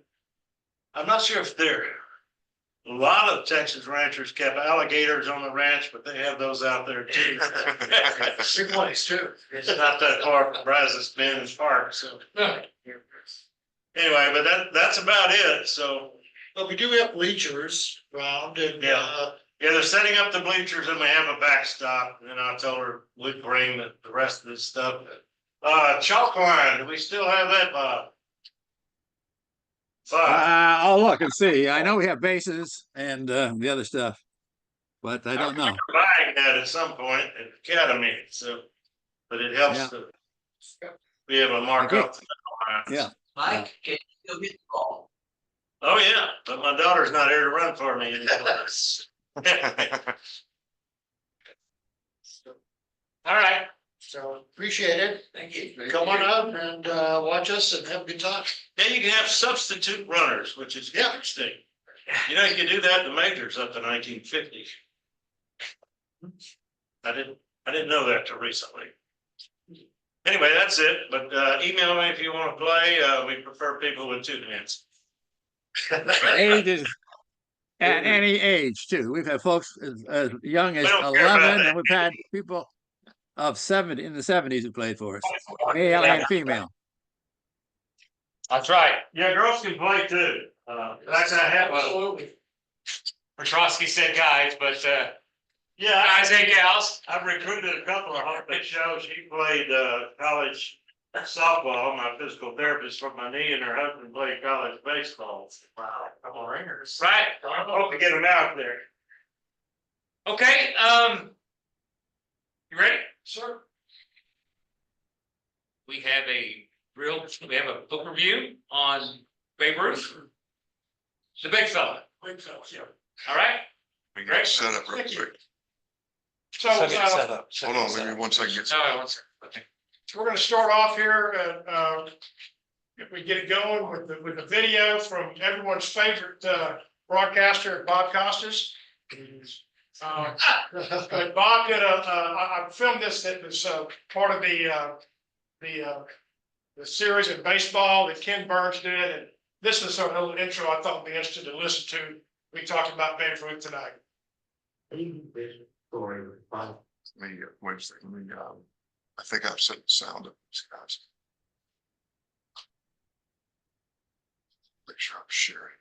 I'm not sure if a lot of Texas ranchers kept alligators on the ranch, but they have those out there too. Big place too. It's not that far from Brazos Bend Park, so. Anyway, but that's about it, so. But we do have bleachers around and, Yeah, they're setting up the bleachers and we have a backstop, and then I told her we'd bring the rest of this stuff. Chalk line, do we still have that, Bob? I'll look and see. I know we have bases and the other stuff, but I don't know. Buying that at some point at Academy, so, but it helps Yeah. to be able to mark Okay. up. Yeah. Mike, can you still get the ball? Oh, yeah, but my daughter's not here to run for me anymore. All right. so appreciate it. Thank you. Come on up and watch us and have a good time. Then you can have substitute runners, which is interesting. You know, you can do that in the majors up to 1950. I didn't know that till recently. Anyway, that's it, but email me if you want to play. We prefer people with 2 hands. Age is at any age too. We've had folks as young as We don't care about 11, that. and we've had people of 70 in the 70s who played for us, male and female. That's right. Yeah, girls can play too. That's I have. Absolutely. Petrosky said guys, but Yeah, guys and gals. I've recruited a couple of Hartford shows. She played college softball, my physical therapist for my knee, and her husband played college baseball. Wow, couple of ringers. Right. I hope to get them out there. Okay, you ready? Sir. We have a book review on Babe Ruth. The big fella. Big fella, yeah. All right? We got to set up real quick. So, Hold on, give me 1 second. Oh, one second. Okay. we're gonna start off here and, if we get it going with the video from everyone's favorite, broadcaster, Bob Costas. But Bob did I filmed this, that was, part of the series of baseball that Ken Burns did, and this is a little intro I thought would be interesting to listen to. We talked about Babe Ruth tonight. Let me, wait a second, let me, I think I've set the sound up, these guys. Make sure I'm sharing.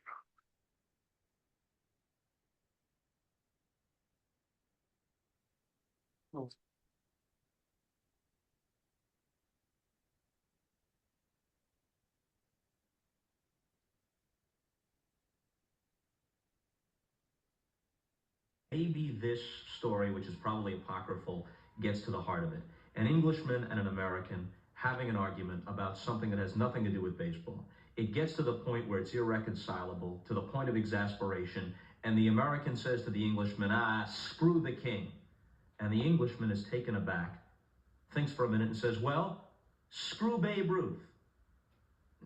Maybe this story, which is probably apocryphal, gets to the heart of it. An Englishman and an American having an argument about something that has nothing to do with baseball. It gets to the point where it's irreconcilable, to the point of exasperation, and the American says to the Englishman, screw the king. And the Englishman is taken aback, thinks for a minute and says, well, screw Babe Ruth.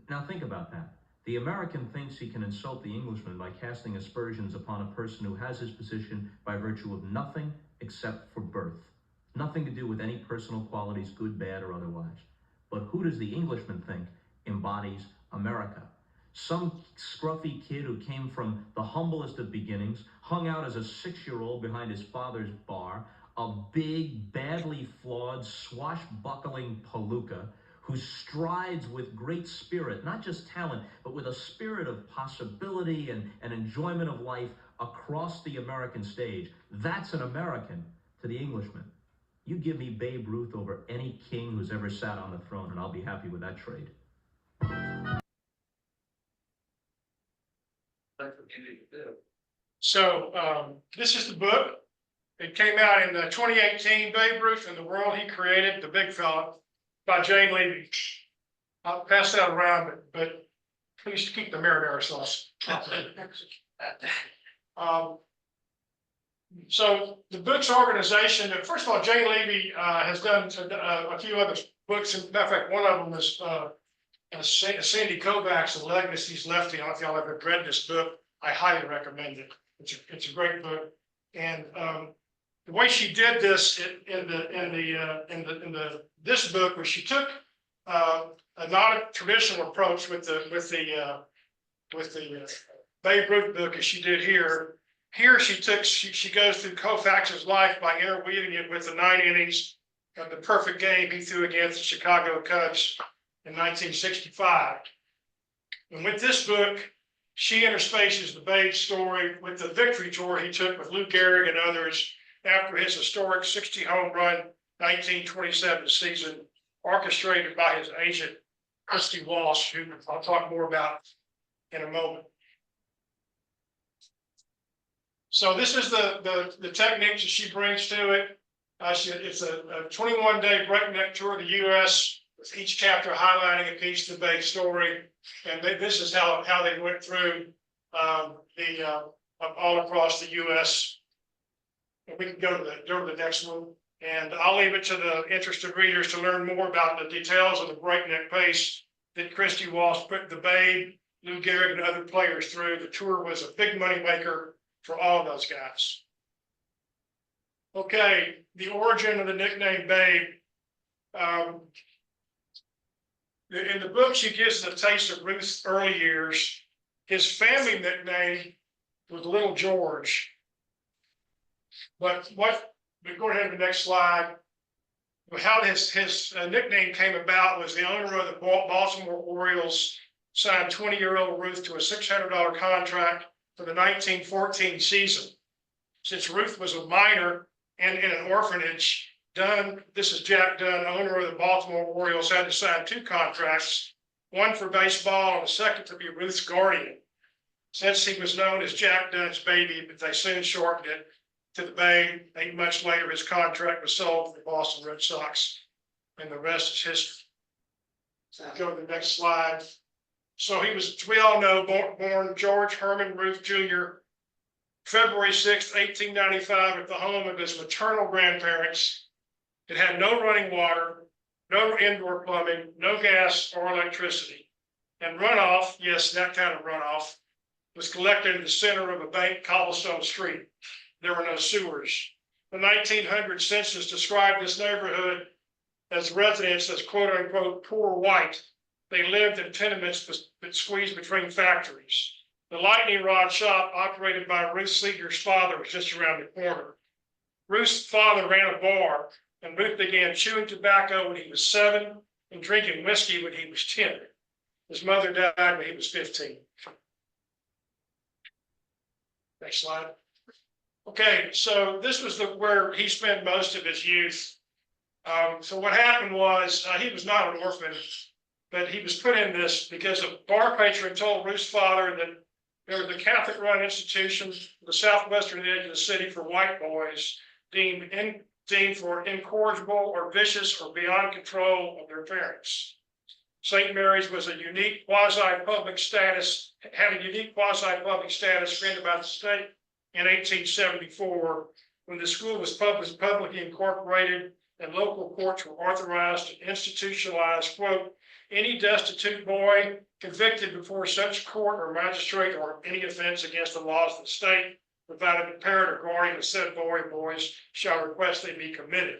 Now think about that. The American thinks he can insult the Englishman by casting aspersions upon a person who has his position by virtue of nothing except for birth. Nothing to do with any personal qualities, good, bad, or otherwise. But who does the Englishman think embodies America? Some scruffy kid who came from the humblest of beginnings, hung out as a 6-year-old behind his father's bar, a big, badly flawed, swashbuckling palooka, who strides with great spirit, not just talent, but with a spirit of possibility and enjoyment of life across the American stage. That's an American to the Englishman. You give me Babe Ruth over any king who's ever sat on the throne, and I'll be happy with that trade. So this is the book. It came out in 2018, Babe Ruth and the World He Created, the Big Fella, by Jane Leavy. I'll pass that around, but please keep the marinara sauce. So the book's organization, first of all, Jane Leavy has done a few other books. In fact, one of them is Sandy Koufax, The Legacies Left. I don't know if y'all ever read this book. I highly recommend it. It's a great book. And the way she did this in this book was she took a non-traditional approach with the Babe Ruth book as she did here. Here she goes through Koufax's life by interweaving it with the 9 innings of the perfect game he threw against the Chicago Cubs in 1965. And with this book, she interspaces the Babe story with the victory tour he took with Lou Gehrig and others after his historic 60 home run 1927 season, orchestrated by his agent, Christy Walsh, who I'll talk more about in a moment. So this is the techniques that she brings to it. It's a 21-day breakneck tour of the U.S., with each chapter highlighting a piece of the Babe story. And this is how they went through all across the U.S. And we can go to the next one. And I'll leave it to the interested readers to learn more about the details of the breakneck pace that Christy Walsh put the Babe, Lou Gehrig, and other players through. The tour was a big money maker for all of those guys. Okay, the origin of the nickname Babe. In the book, she gives us a taste of Ruth's early years. His family nickname was Little George. But go ahead to the next slide. How his nickname came about was the owner of the Baltimore Orioles signed 20-year-old Ruth to a $600 contract for the 1914 season. Since Ruth was a minor and in an orphanage, this is Jack Dunn, owner of the Baltimore Orioles, had to sign 2 contracts, one for baseball and the second to be Ruth's guardian. Since he was known as Jack Dunn's baby, but they soon shortened it to the Babe. 8 months later, his contract was sold to the Boston Red Sox, and the rest is history. So go to the next slide. So he was, we all know, born George Herman Ruth Jr., February 6, 1895, at the home of his maternal grandparents. It had no running water, no indoor plumbing, no gas or electricity. And runoff, yes, that kind of runoff, was collected in the center of a banked cobblestone street. There were no sewers. The 1900 census described this neighborhood as residents as quote unquote poor white. They lived in tenements that squeezed between factories. The lightning rod shop operated by Ruth Seeger's father was just around the corner. Ruth's father ran a bar, and Ruth began chewing tobacco when he was 7 and drinking whiskey when he was 10. His mother died when he was 15. Next slide. Okay, so this was where he spent most of his youth. So what happened was he was not an orphan, but he was put in this because a bar patron told Ruth's father that there was a Catholic-run institution, the southwestern edge of the city, for white boys deemed for incorrigible or vicious or beyond control of their parents. St. Mary's was a unique quasi-public status, had a unique quasi-public status granted by the state in 1874, when the school was publicly incorporated and local courts were authorized to institutionalize, quote, any destitute boy convicted before such court or magistrate or any offense against the laws of the state, provided the parent or guardian of said boy or boys shall request they be committed.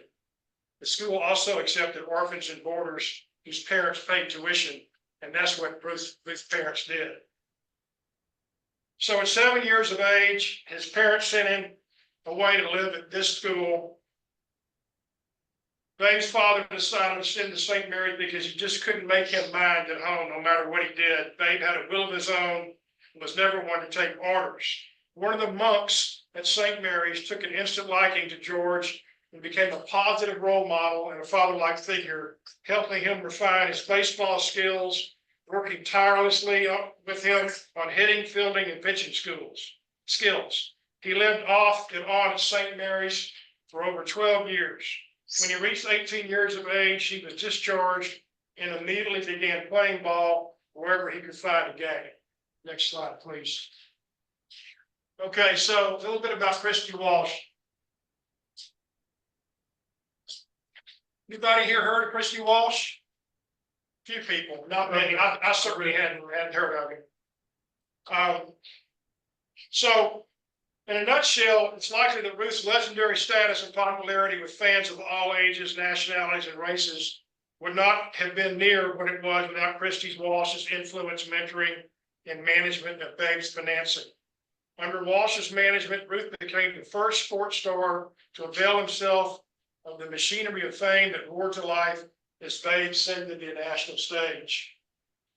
The school also accepted orphans and boarders whose parents paid tuition, and that's what Ruth's parents did. So at 7 years of age, his parents sent him away to live at this school. Babe's father decided to send to St. Mary's because he just couldn't make him mind at home, no matter what he did. Babe had a will of his own, and was never one to take orders. One of the monks at St. Mary's took an instant liking to George and became a positive role model and a father-like figure, helping him refine his baseball skills, working tirelessly with him on hitting, fielding, and pitching skills. He lived off and on at St. Mary's for over 12 years. When he reached 18 years of age, he was discharged and immediately began playing ball wherever he could find a game. Next slide, please. Okay, so a little bit about Christy Walsh. Anybody here heard of Christy Walsh? Few people, not many. I certainly hadn't heard of him. So, in a nutshell, it's likely that Ruth's legendary status and popularity with fans of all ages, nationalities, and races would not have been near what it was without Christy Walsh's influence, mentoring, and management of Babe's financing. Under Walsh's management, Ruth became the first sports star to avail himself of the machinery of fame that roared to life as Babe ascended the national stage.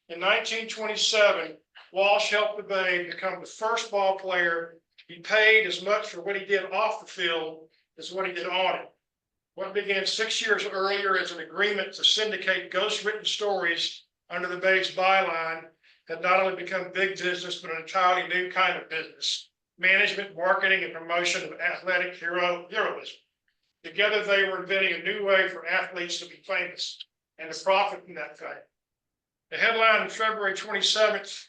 In 1927, Walsh helped the Babe become the first ball player he paid as much for what he did off the field as what he did on it. What began 6 years earlier as an agreement to syndicate ghost-written stories under the Babe's byline had not only become big business, but an entirely new kind of business: management, marketing, and promotion of athletic heroism. Together, they were inventing a new way for athletes to be famous and to profit from that fame. The headline on February 11th,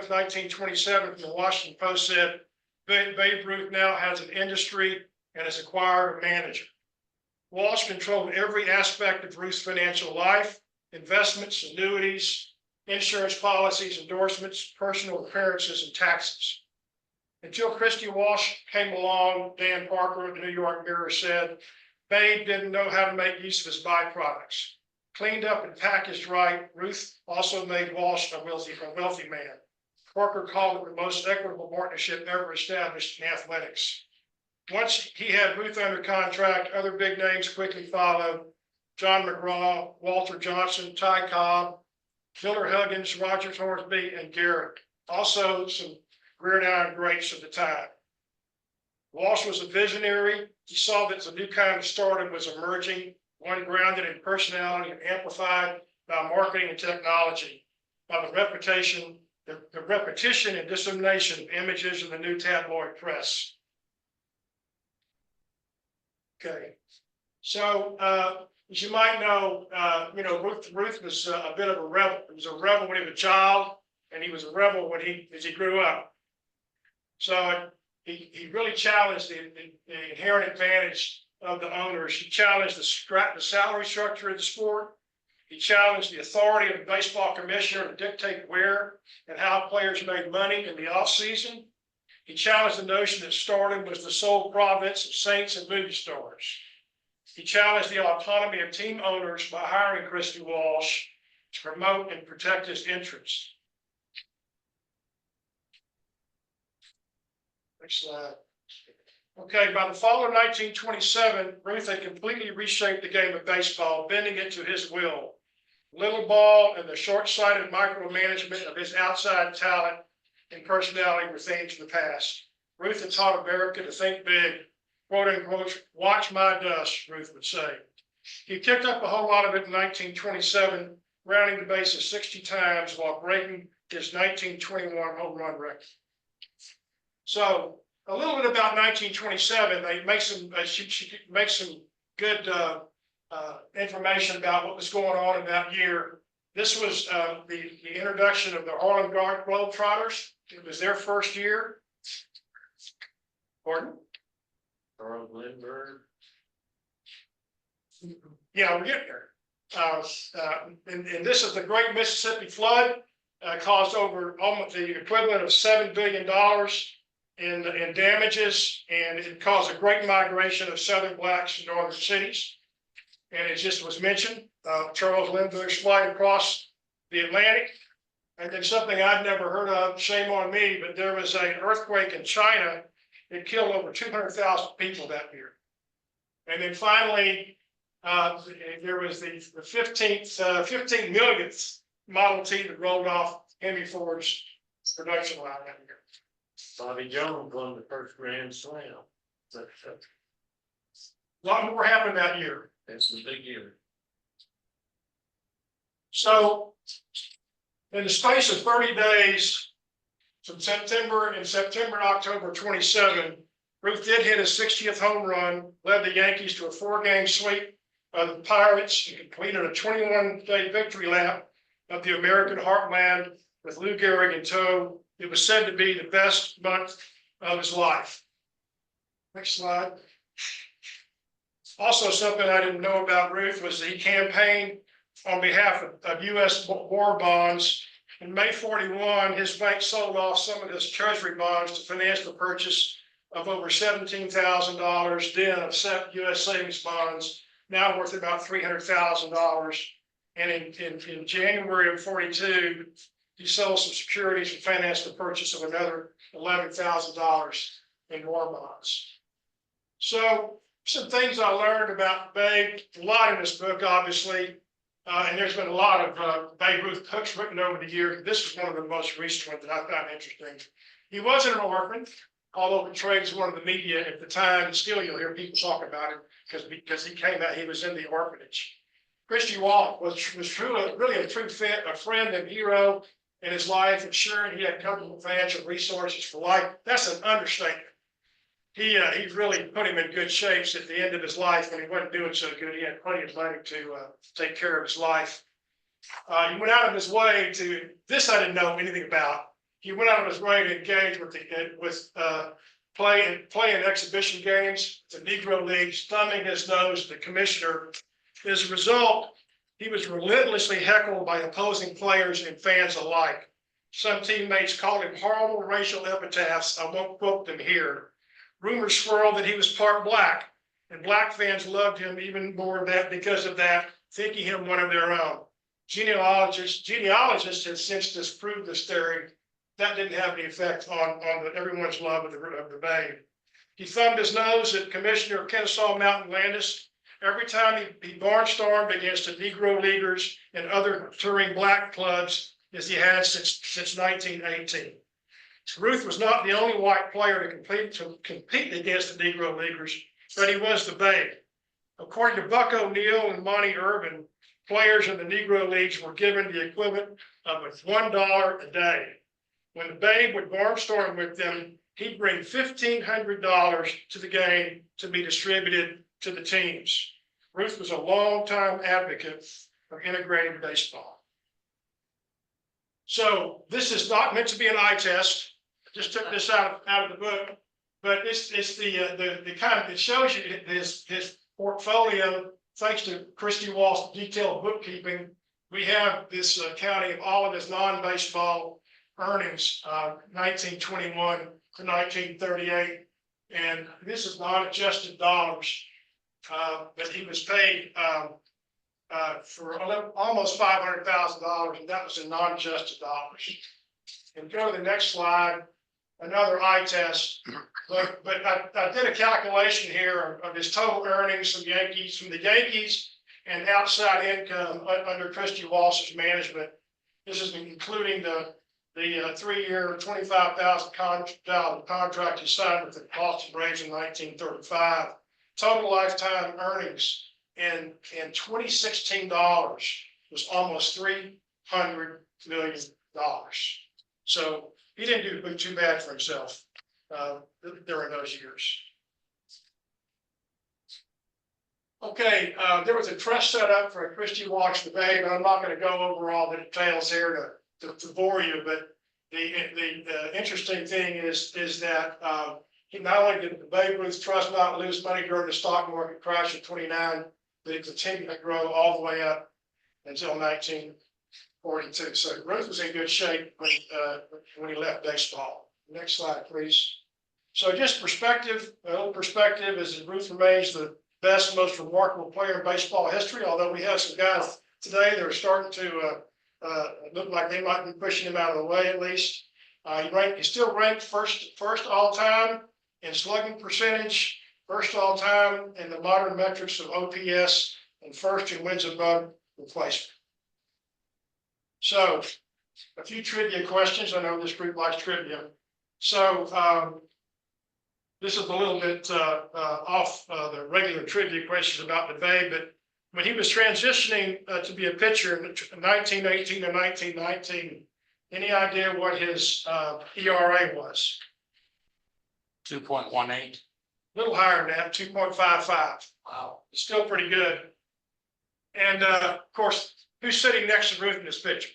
1927, from the Washington Post said, Babe Ruth now has an industry and has acquired a manager. Walsh controlled every aspect of Ruth's financial life: investments, annuities, insurance policies, endorsements, personal appearances, and taxes. Until Christy Walsh came along, Dan Parker of the New York Mirror said, Babe didn't know how to make use of his byproducts. Cleaned up and packaged right, Ruth also made Walsh a wealthy man. Parker called it the most equitable partnership ever established in athletics. Once he had Ruth under contract, other big names quickly followed: John McGraw, Walter Johnson, Ty Cobb, Miller Huggins, Roger Hornsby, and Garrett. Also some gridiron greats of the time. Walsh was a visionary. He saw that the new kind of stardom was emerging, one grounded in personality and amplified by marketing and technology, by the repetition and dissemination of images in the new tabloid press. Okay, so as you might know, Ruth was a bit of a rebel. He was a rebel when he was a child, and he was a rebel as he grew up. So he really challenged the inherent advantage of the owners. He challenged the salary structure of the sport. He challenged the authority of the baseball commissioner to dictate where and how players made money in the offseason. He challenged the notion that stardom was the sole province of saints and movie stars. He challenged the autonomy of team owners by hiring Christy Walsh to promote and protect his interests. Next slide. Okay, by the fall of 1927, Ruth had completely reshaped the game of baseball, bending it to his will. Little ball and the short-sighted micromanagement of his outside talent and personality were themes of the past. Ruth had taught America to think big, quote unquote, watch my dust, Ruth would say. He kicked up a whole lot of it in 1927, rounding the bases 60 times while breaking his 1921 home run record. So a little bit about 1927, they make she makes some good information about what was going on in that year. This was the introduction of the Harlem Globetrotters. It was their first year. Pardon? Carl Lindbergh. Yeah, we're getting there. And this is the Great Mississippi Flood, caused over almost the equivalent of $7 billion in damages, and it caused a great migration of Southern blacks to northern cities. And it just was mentioned, Charles Lindbergh's flight across the Atlantic. And then something I'd never heard of, shame on me, but there was an earthquake in China. It killed over 200,000 people that year. And then finally, There was the 15 millionth Model T that rolled off Henry Ford's production line that year. Bobby Jones won the first Grand Slam. A lot more happened that year. That's a big year. So in the space of 30 days, from September and October 27, Ruth did hit his 60th home run, led the Yankees to a 4-game sweep of the Pirates, and completed a 21-day victory lap of the American Heartland with Lou Gehrig in tow. It was said to be the best month of his life. Next slide. Also, something I didn't know about Ruth was that he campaigned on behalf of U.S. war bonds. In May 41, his bank sold off some of his treasury bonds to finance the purchase of over $17,000 then of U.S. savings bonds, now worth about $300,000. And in January of 42, he sold some securities and financed the purchase of another $11,000 in war bonds. So some things I learned about Babe, a lot in this book, obviously, and there's been a lot of Babe Ruth books written over the years. This is one of the most recent ones that I found interesting. He wasn't an orphan, although portrayed as one of the media at the time. Still, you'll hear people talk about it because he came out, he was in the orphanage. Christy Walk was truly, really a true a friend and hero in his life, ensuring he had comfortable financial resources for life. That's an understatement. He really put him in good shapes at the end of his life when he wasn't doing so good. He had plenty of money to take care of his life. He went out of his way to, this I didn't know anything about. He went out of his way to engage with playing exhibition games, the Negro Leagues, thumbing his nose at the commissioner. As a result, he was relentlessly heckled by opposing players and fans alike. Some teammates called him horrible racial epitaphs. I won't quote them here. Rumors swirled that he was part black, and black fans loved him even more because of that, thinking him one of their own. Genealogists have since disproved this theory. That didn't have any effect on everyone's love of the Babe. He thumbed his nose at Commissioner of Kennesaw Mountain Landis every time he barnstormed against the Negro Leaguers and other touring black clubs as he had since 1918. Ruth was not the only white player to compete against the Negro Leaguers, but he was the Babe. According to Buck O'Neill and Monty Irvin, players in the Negro Leagues were given the equivalent of $1 a day. When the Babe would barnstorm with them, he'd bring $1,500 to the game to be distributed to the teams. Ruth was a longtime advocate of integrated baseball. So this is not meant to be an eye test. I just took this out of the book, but it's the kind of, it shows you his portfolio. Thanks to Christy Wall's detailed bookkeeping, we have this accounting of all of his non-baseball earnings, 1921 to 1938, and this is not adjusted dollars, but he was paid for almost $500,000, and that was in non-adjusted dollars. And go to the next slide, another eye test. But I did a calculation here of his total earnings from the Yankees and outside income under Christy Walsh's management. This is including the 3-year, $25,000 contract he signed with the Boston Braves in 1935. Total lifetime earnings in 2016 dollars was almost $300 million. So he didn't do too bad for himself during those years. Okay, there was a trust set up for Christy Walsh the Babe, and I'm not going to go over all the details here to bore you, but the interesting thing is that he not only did the Babe Ruth Trust not lose money during the stock market crash in '29, but it continued to grow all the way up until 1942. So Ruth was in good shape when he left baseball. Next slide, please. So just perspective, a little perspective is that Ruth remains the best, most remarkable player in baseball history, although we have some guys today that are starting to look like they might be pushing him out of the way at least. He's still ranked first all time in slugging percentage, first all time in the modern metrics of OPS and first who wins a bug replacement. So a few trivia questions. I know this group likes trivia. So this is a little bit off the regular trivia questions about the Babe, but when he was transitioning to be a pitcher in 1918 and 1919, any idea what his ERA was? 2.18. A little higher than that, 2.55. Wow. Still pretty good. And of course, who's sitting next to Ruth in this picture?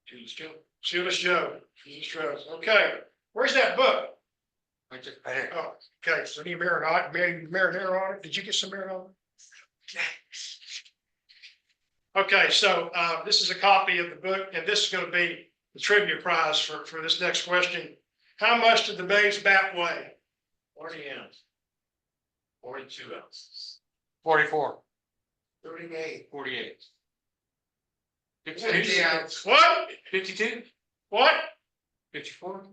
Shoeless Joe. Shoeless Joe. Shoeless Joe. Okay, where's that book? Right there. Oh, okay, so any marinara on it? Did you get some marinara on it? Okay, so this is a copy of the book, and this is going to be the trivia prize for this next question. How much did the Babe's bat weigh? 40 ounces. 42 ounces. 44. 38. 48. 50 ounces. What? 52. What? 54.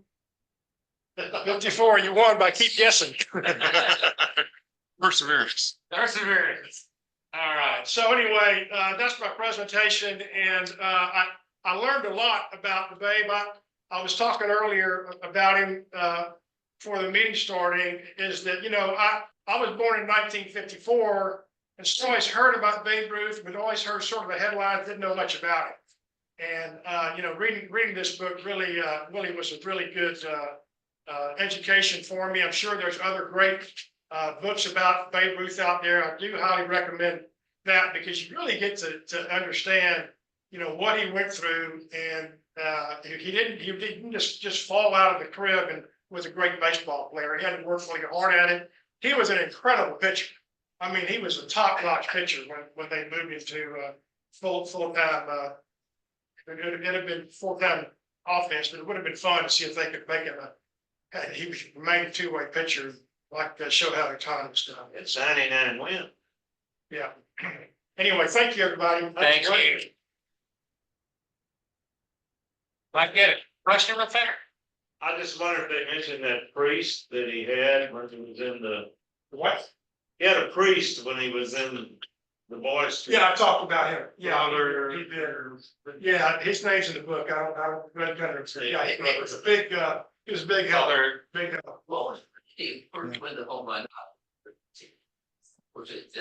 54, you won by keep guessing. Perseverance. Perseverance. All right. So anyway, that's my presentation, and I learned a lot about the Babe. I was talking earlier about him before the meeting starting, is that, I was born in 1954, and so always heard about Babe Ruth, but always heard sort of the headlines, didn't know much about it. And, reading this book really was a really good education for me. I'm sure there's other great books about Babe Ruth out there. I do highly recommend that, because you really get to understand, what he went through, and he didn't just fall out of the crib and was a great baseball player. He had to work really hard at it. He was an incredible pitcher. I mean, he was a top-notch pitcher when they moved into full-time. It'd have been full-time offense, but it would have been fun to see if they could make him he was remain a two-way pitcher, like show how the time was done. It's 99 win. Yeah. Anyway, thank you, everybody. Thank you. Might get it. Question real fair. I just wonder if they mentioned that priest that he had when he was in the, What? he had a priest when he was in the boys. Yeah, I talked about him. Yeah, Father. he did. Yeah, his name's in the book. I don't. Yeah, he was a big. He was a big help. Father. Big help. Well, he first went to home run. Was it,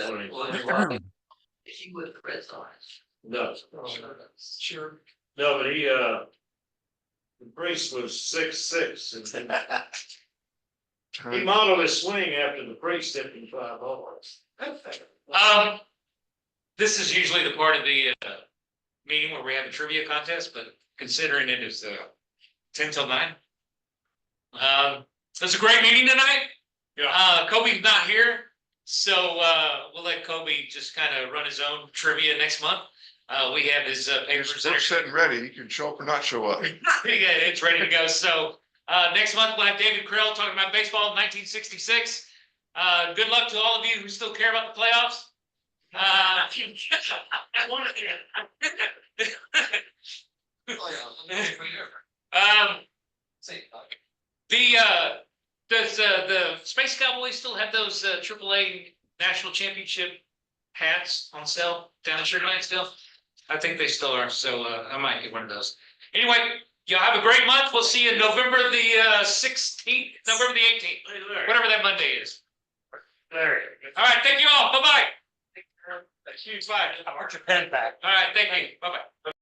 is he with the Red Sox? No, Sure. no, but he, the priest was 6'6", and he modeled his swing after the priest hit him 5 balls. This is usually the part of the meeting where we have a trivia contest, but considering it is 10 till 9. It's a great meeting tonight. Yeah. Kobe's not here, so we'll let Kobe just kind of run his own trivia next month. We have his papers. We're set and ready. You can show up or not show up. Yeah, it's ready to go. So next month we'll have David Krell talking about baseball in 1966. Good luck to all of you who still care about the playoffs. Does the Space Cowboys still have those AAA National Championship hats on sale down in Sugar Land still? I think they still are, so I might get one of those. Anyway, y'all have a great month. We'll see you November the 16th, November the 18th, whatever that Monday is. All right, thank you all. Bye-bye. Huge bye. I want your pen back. All right, thank you. Bye-bye.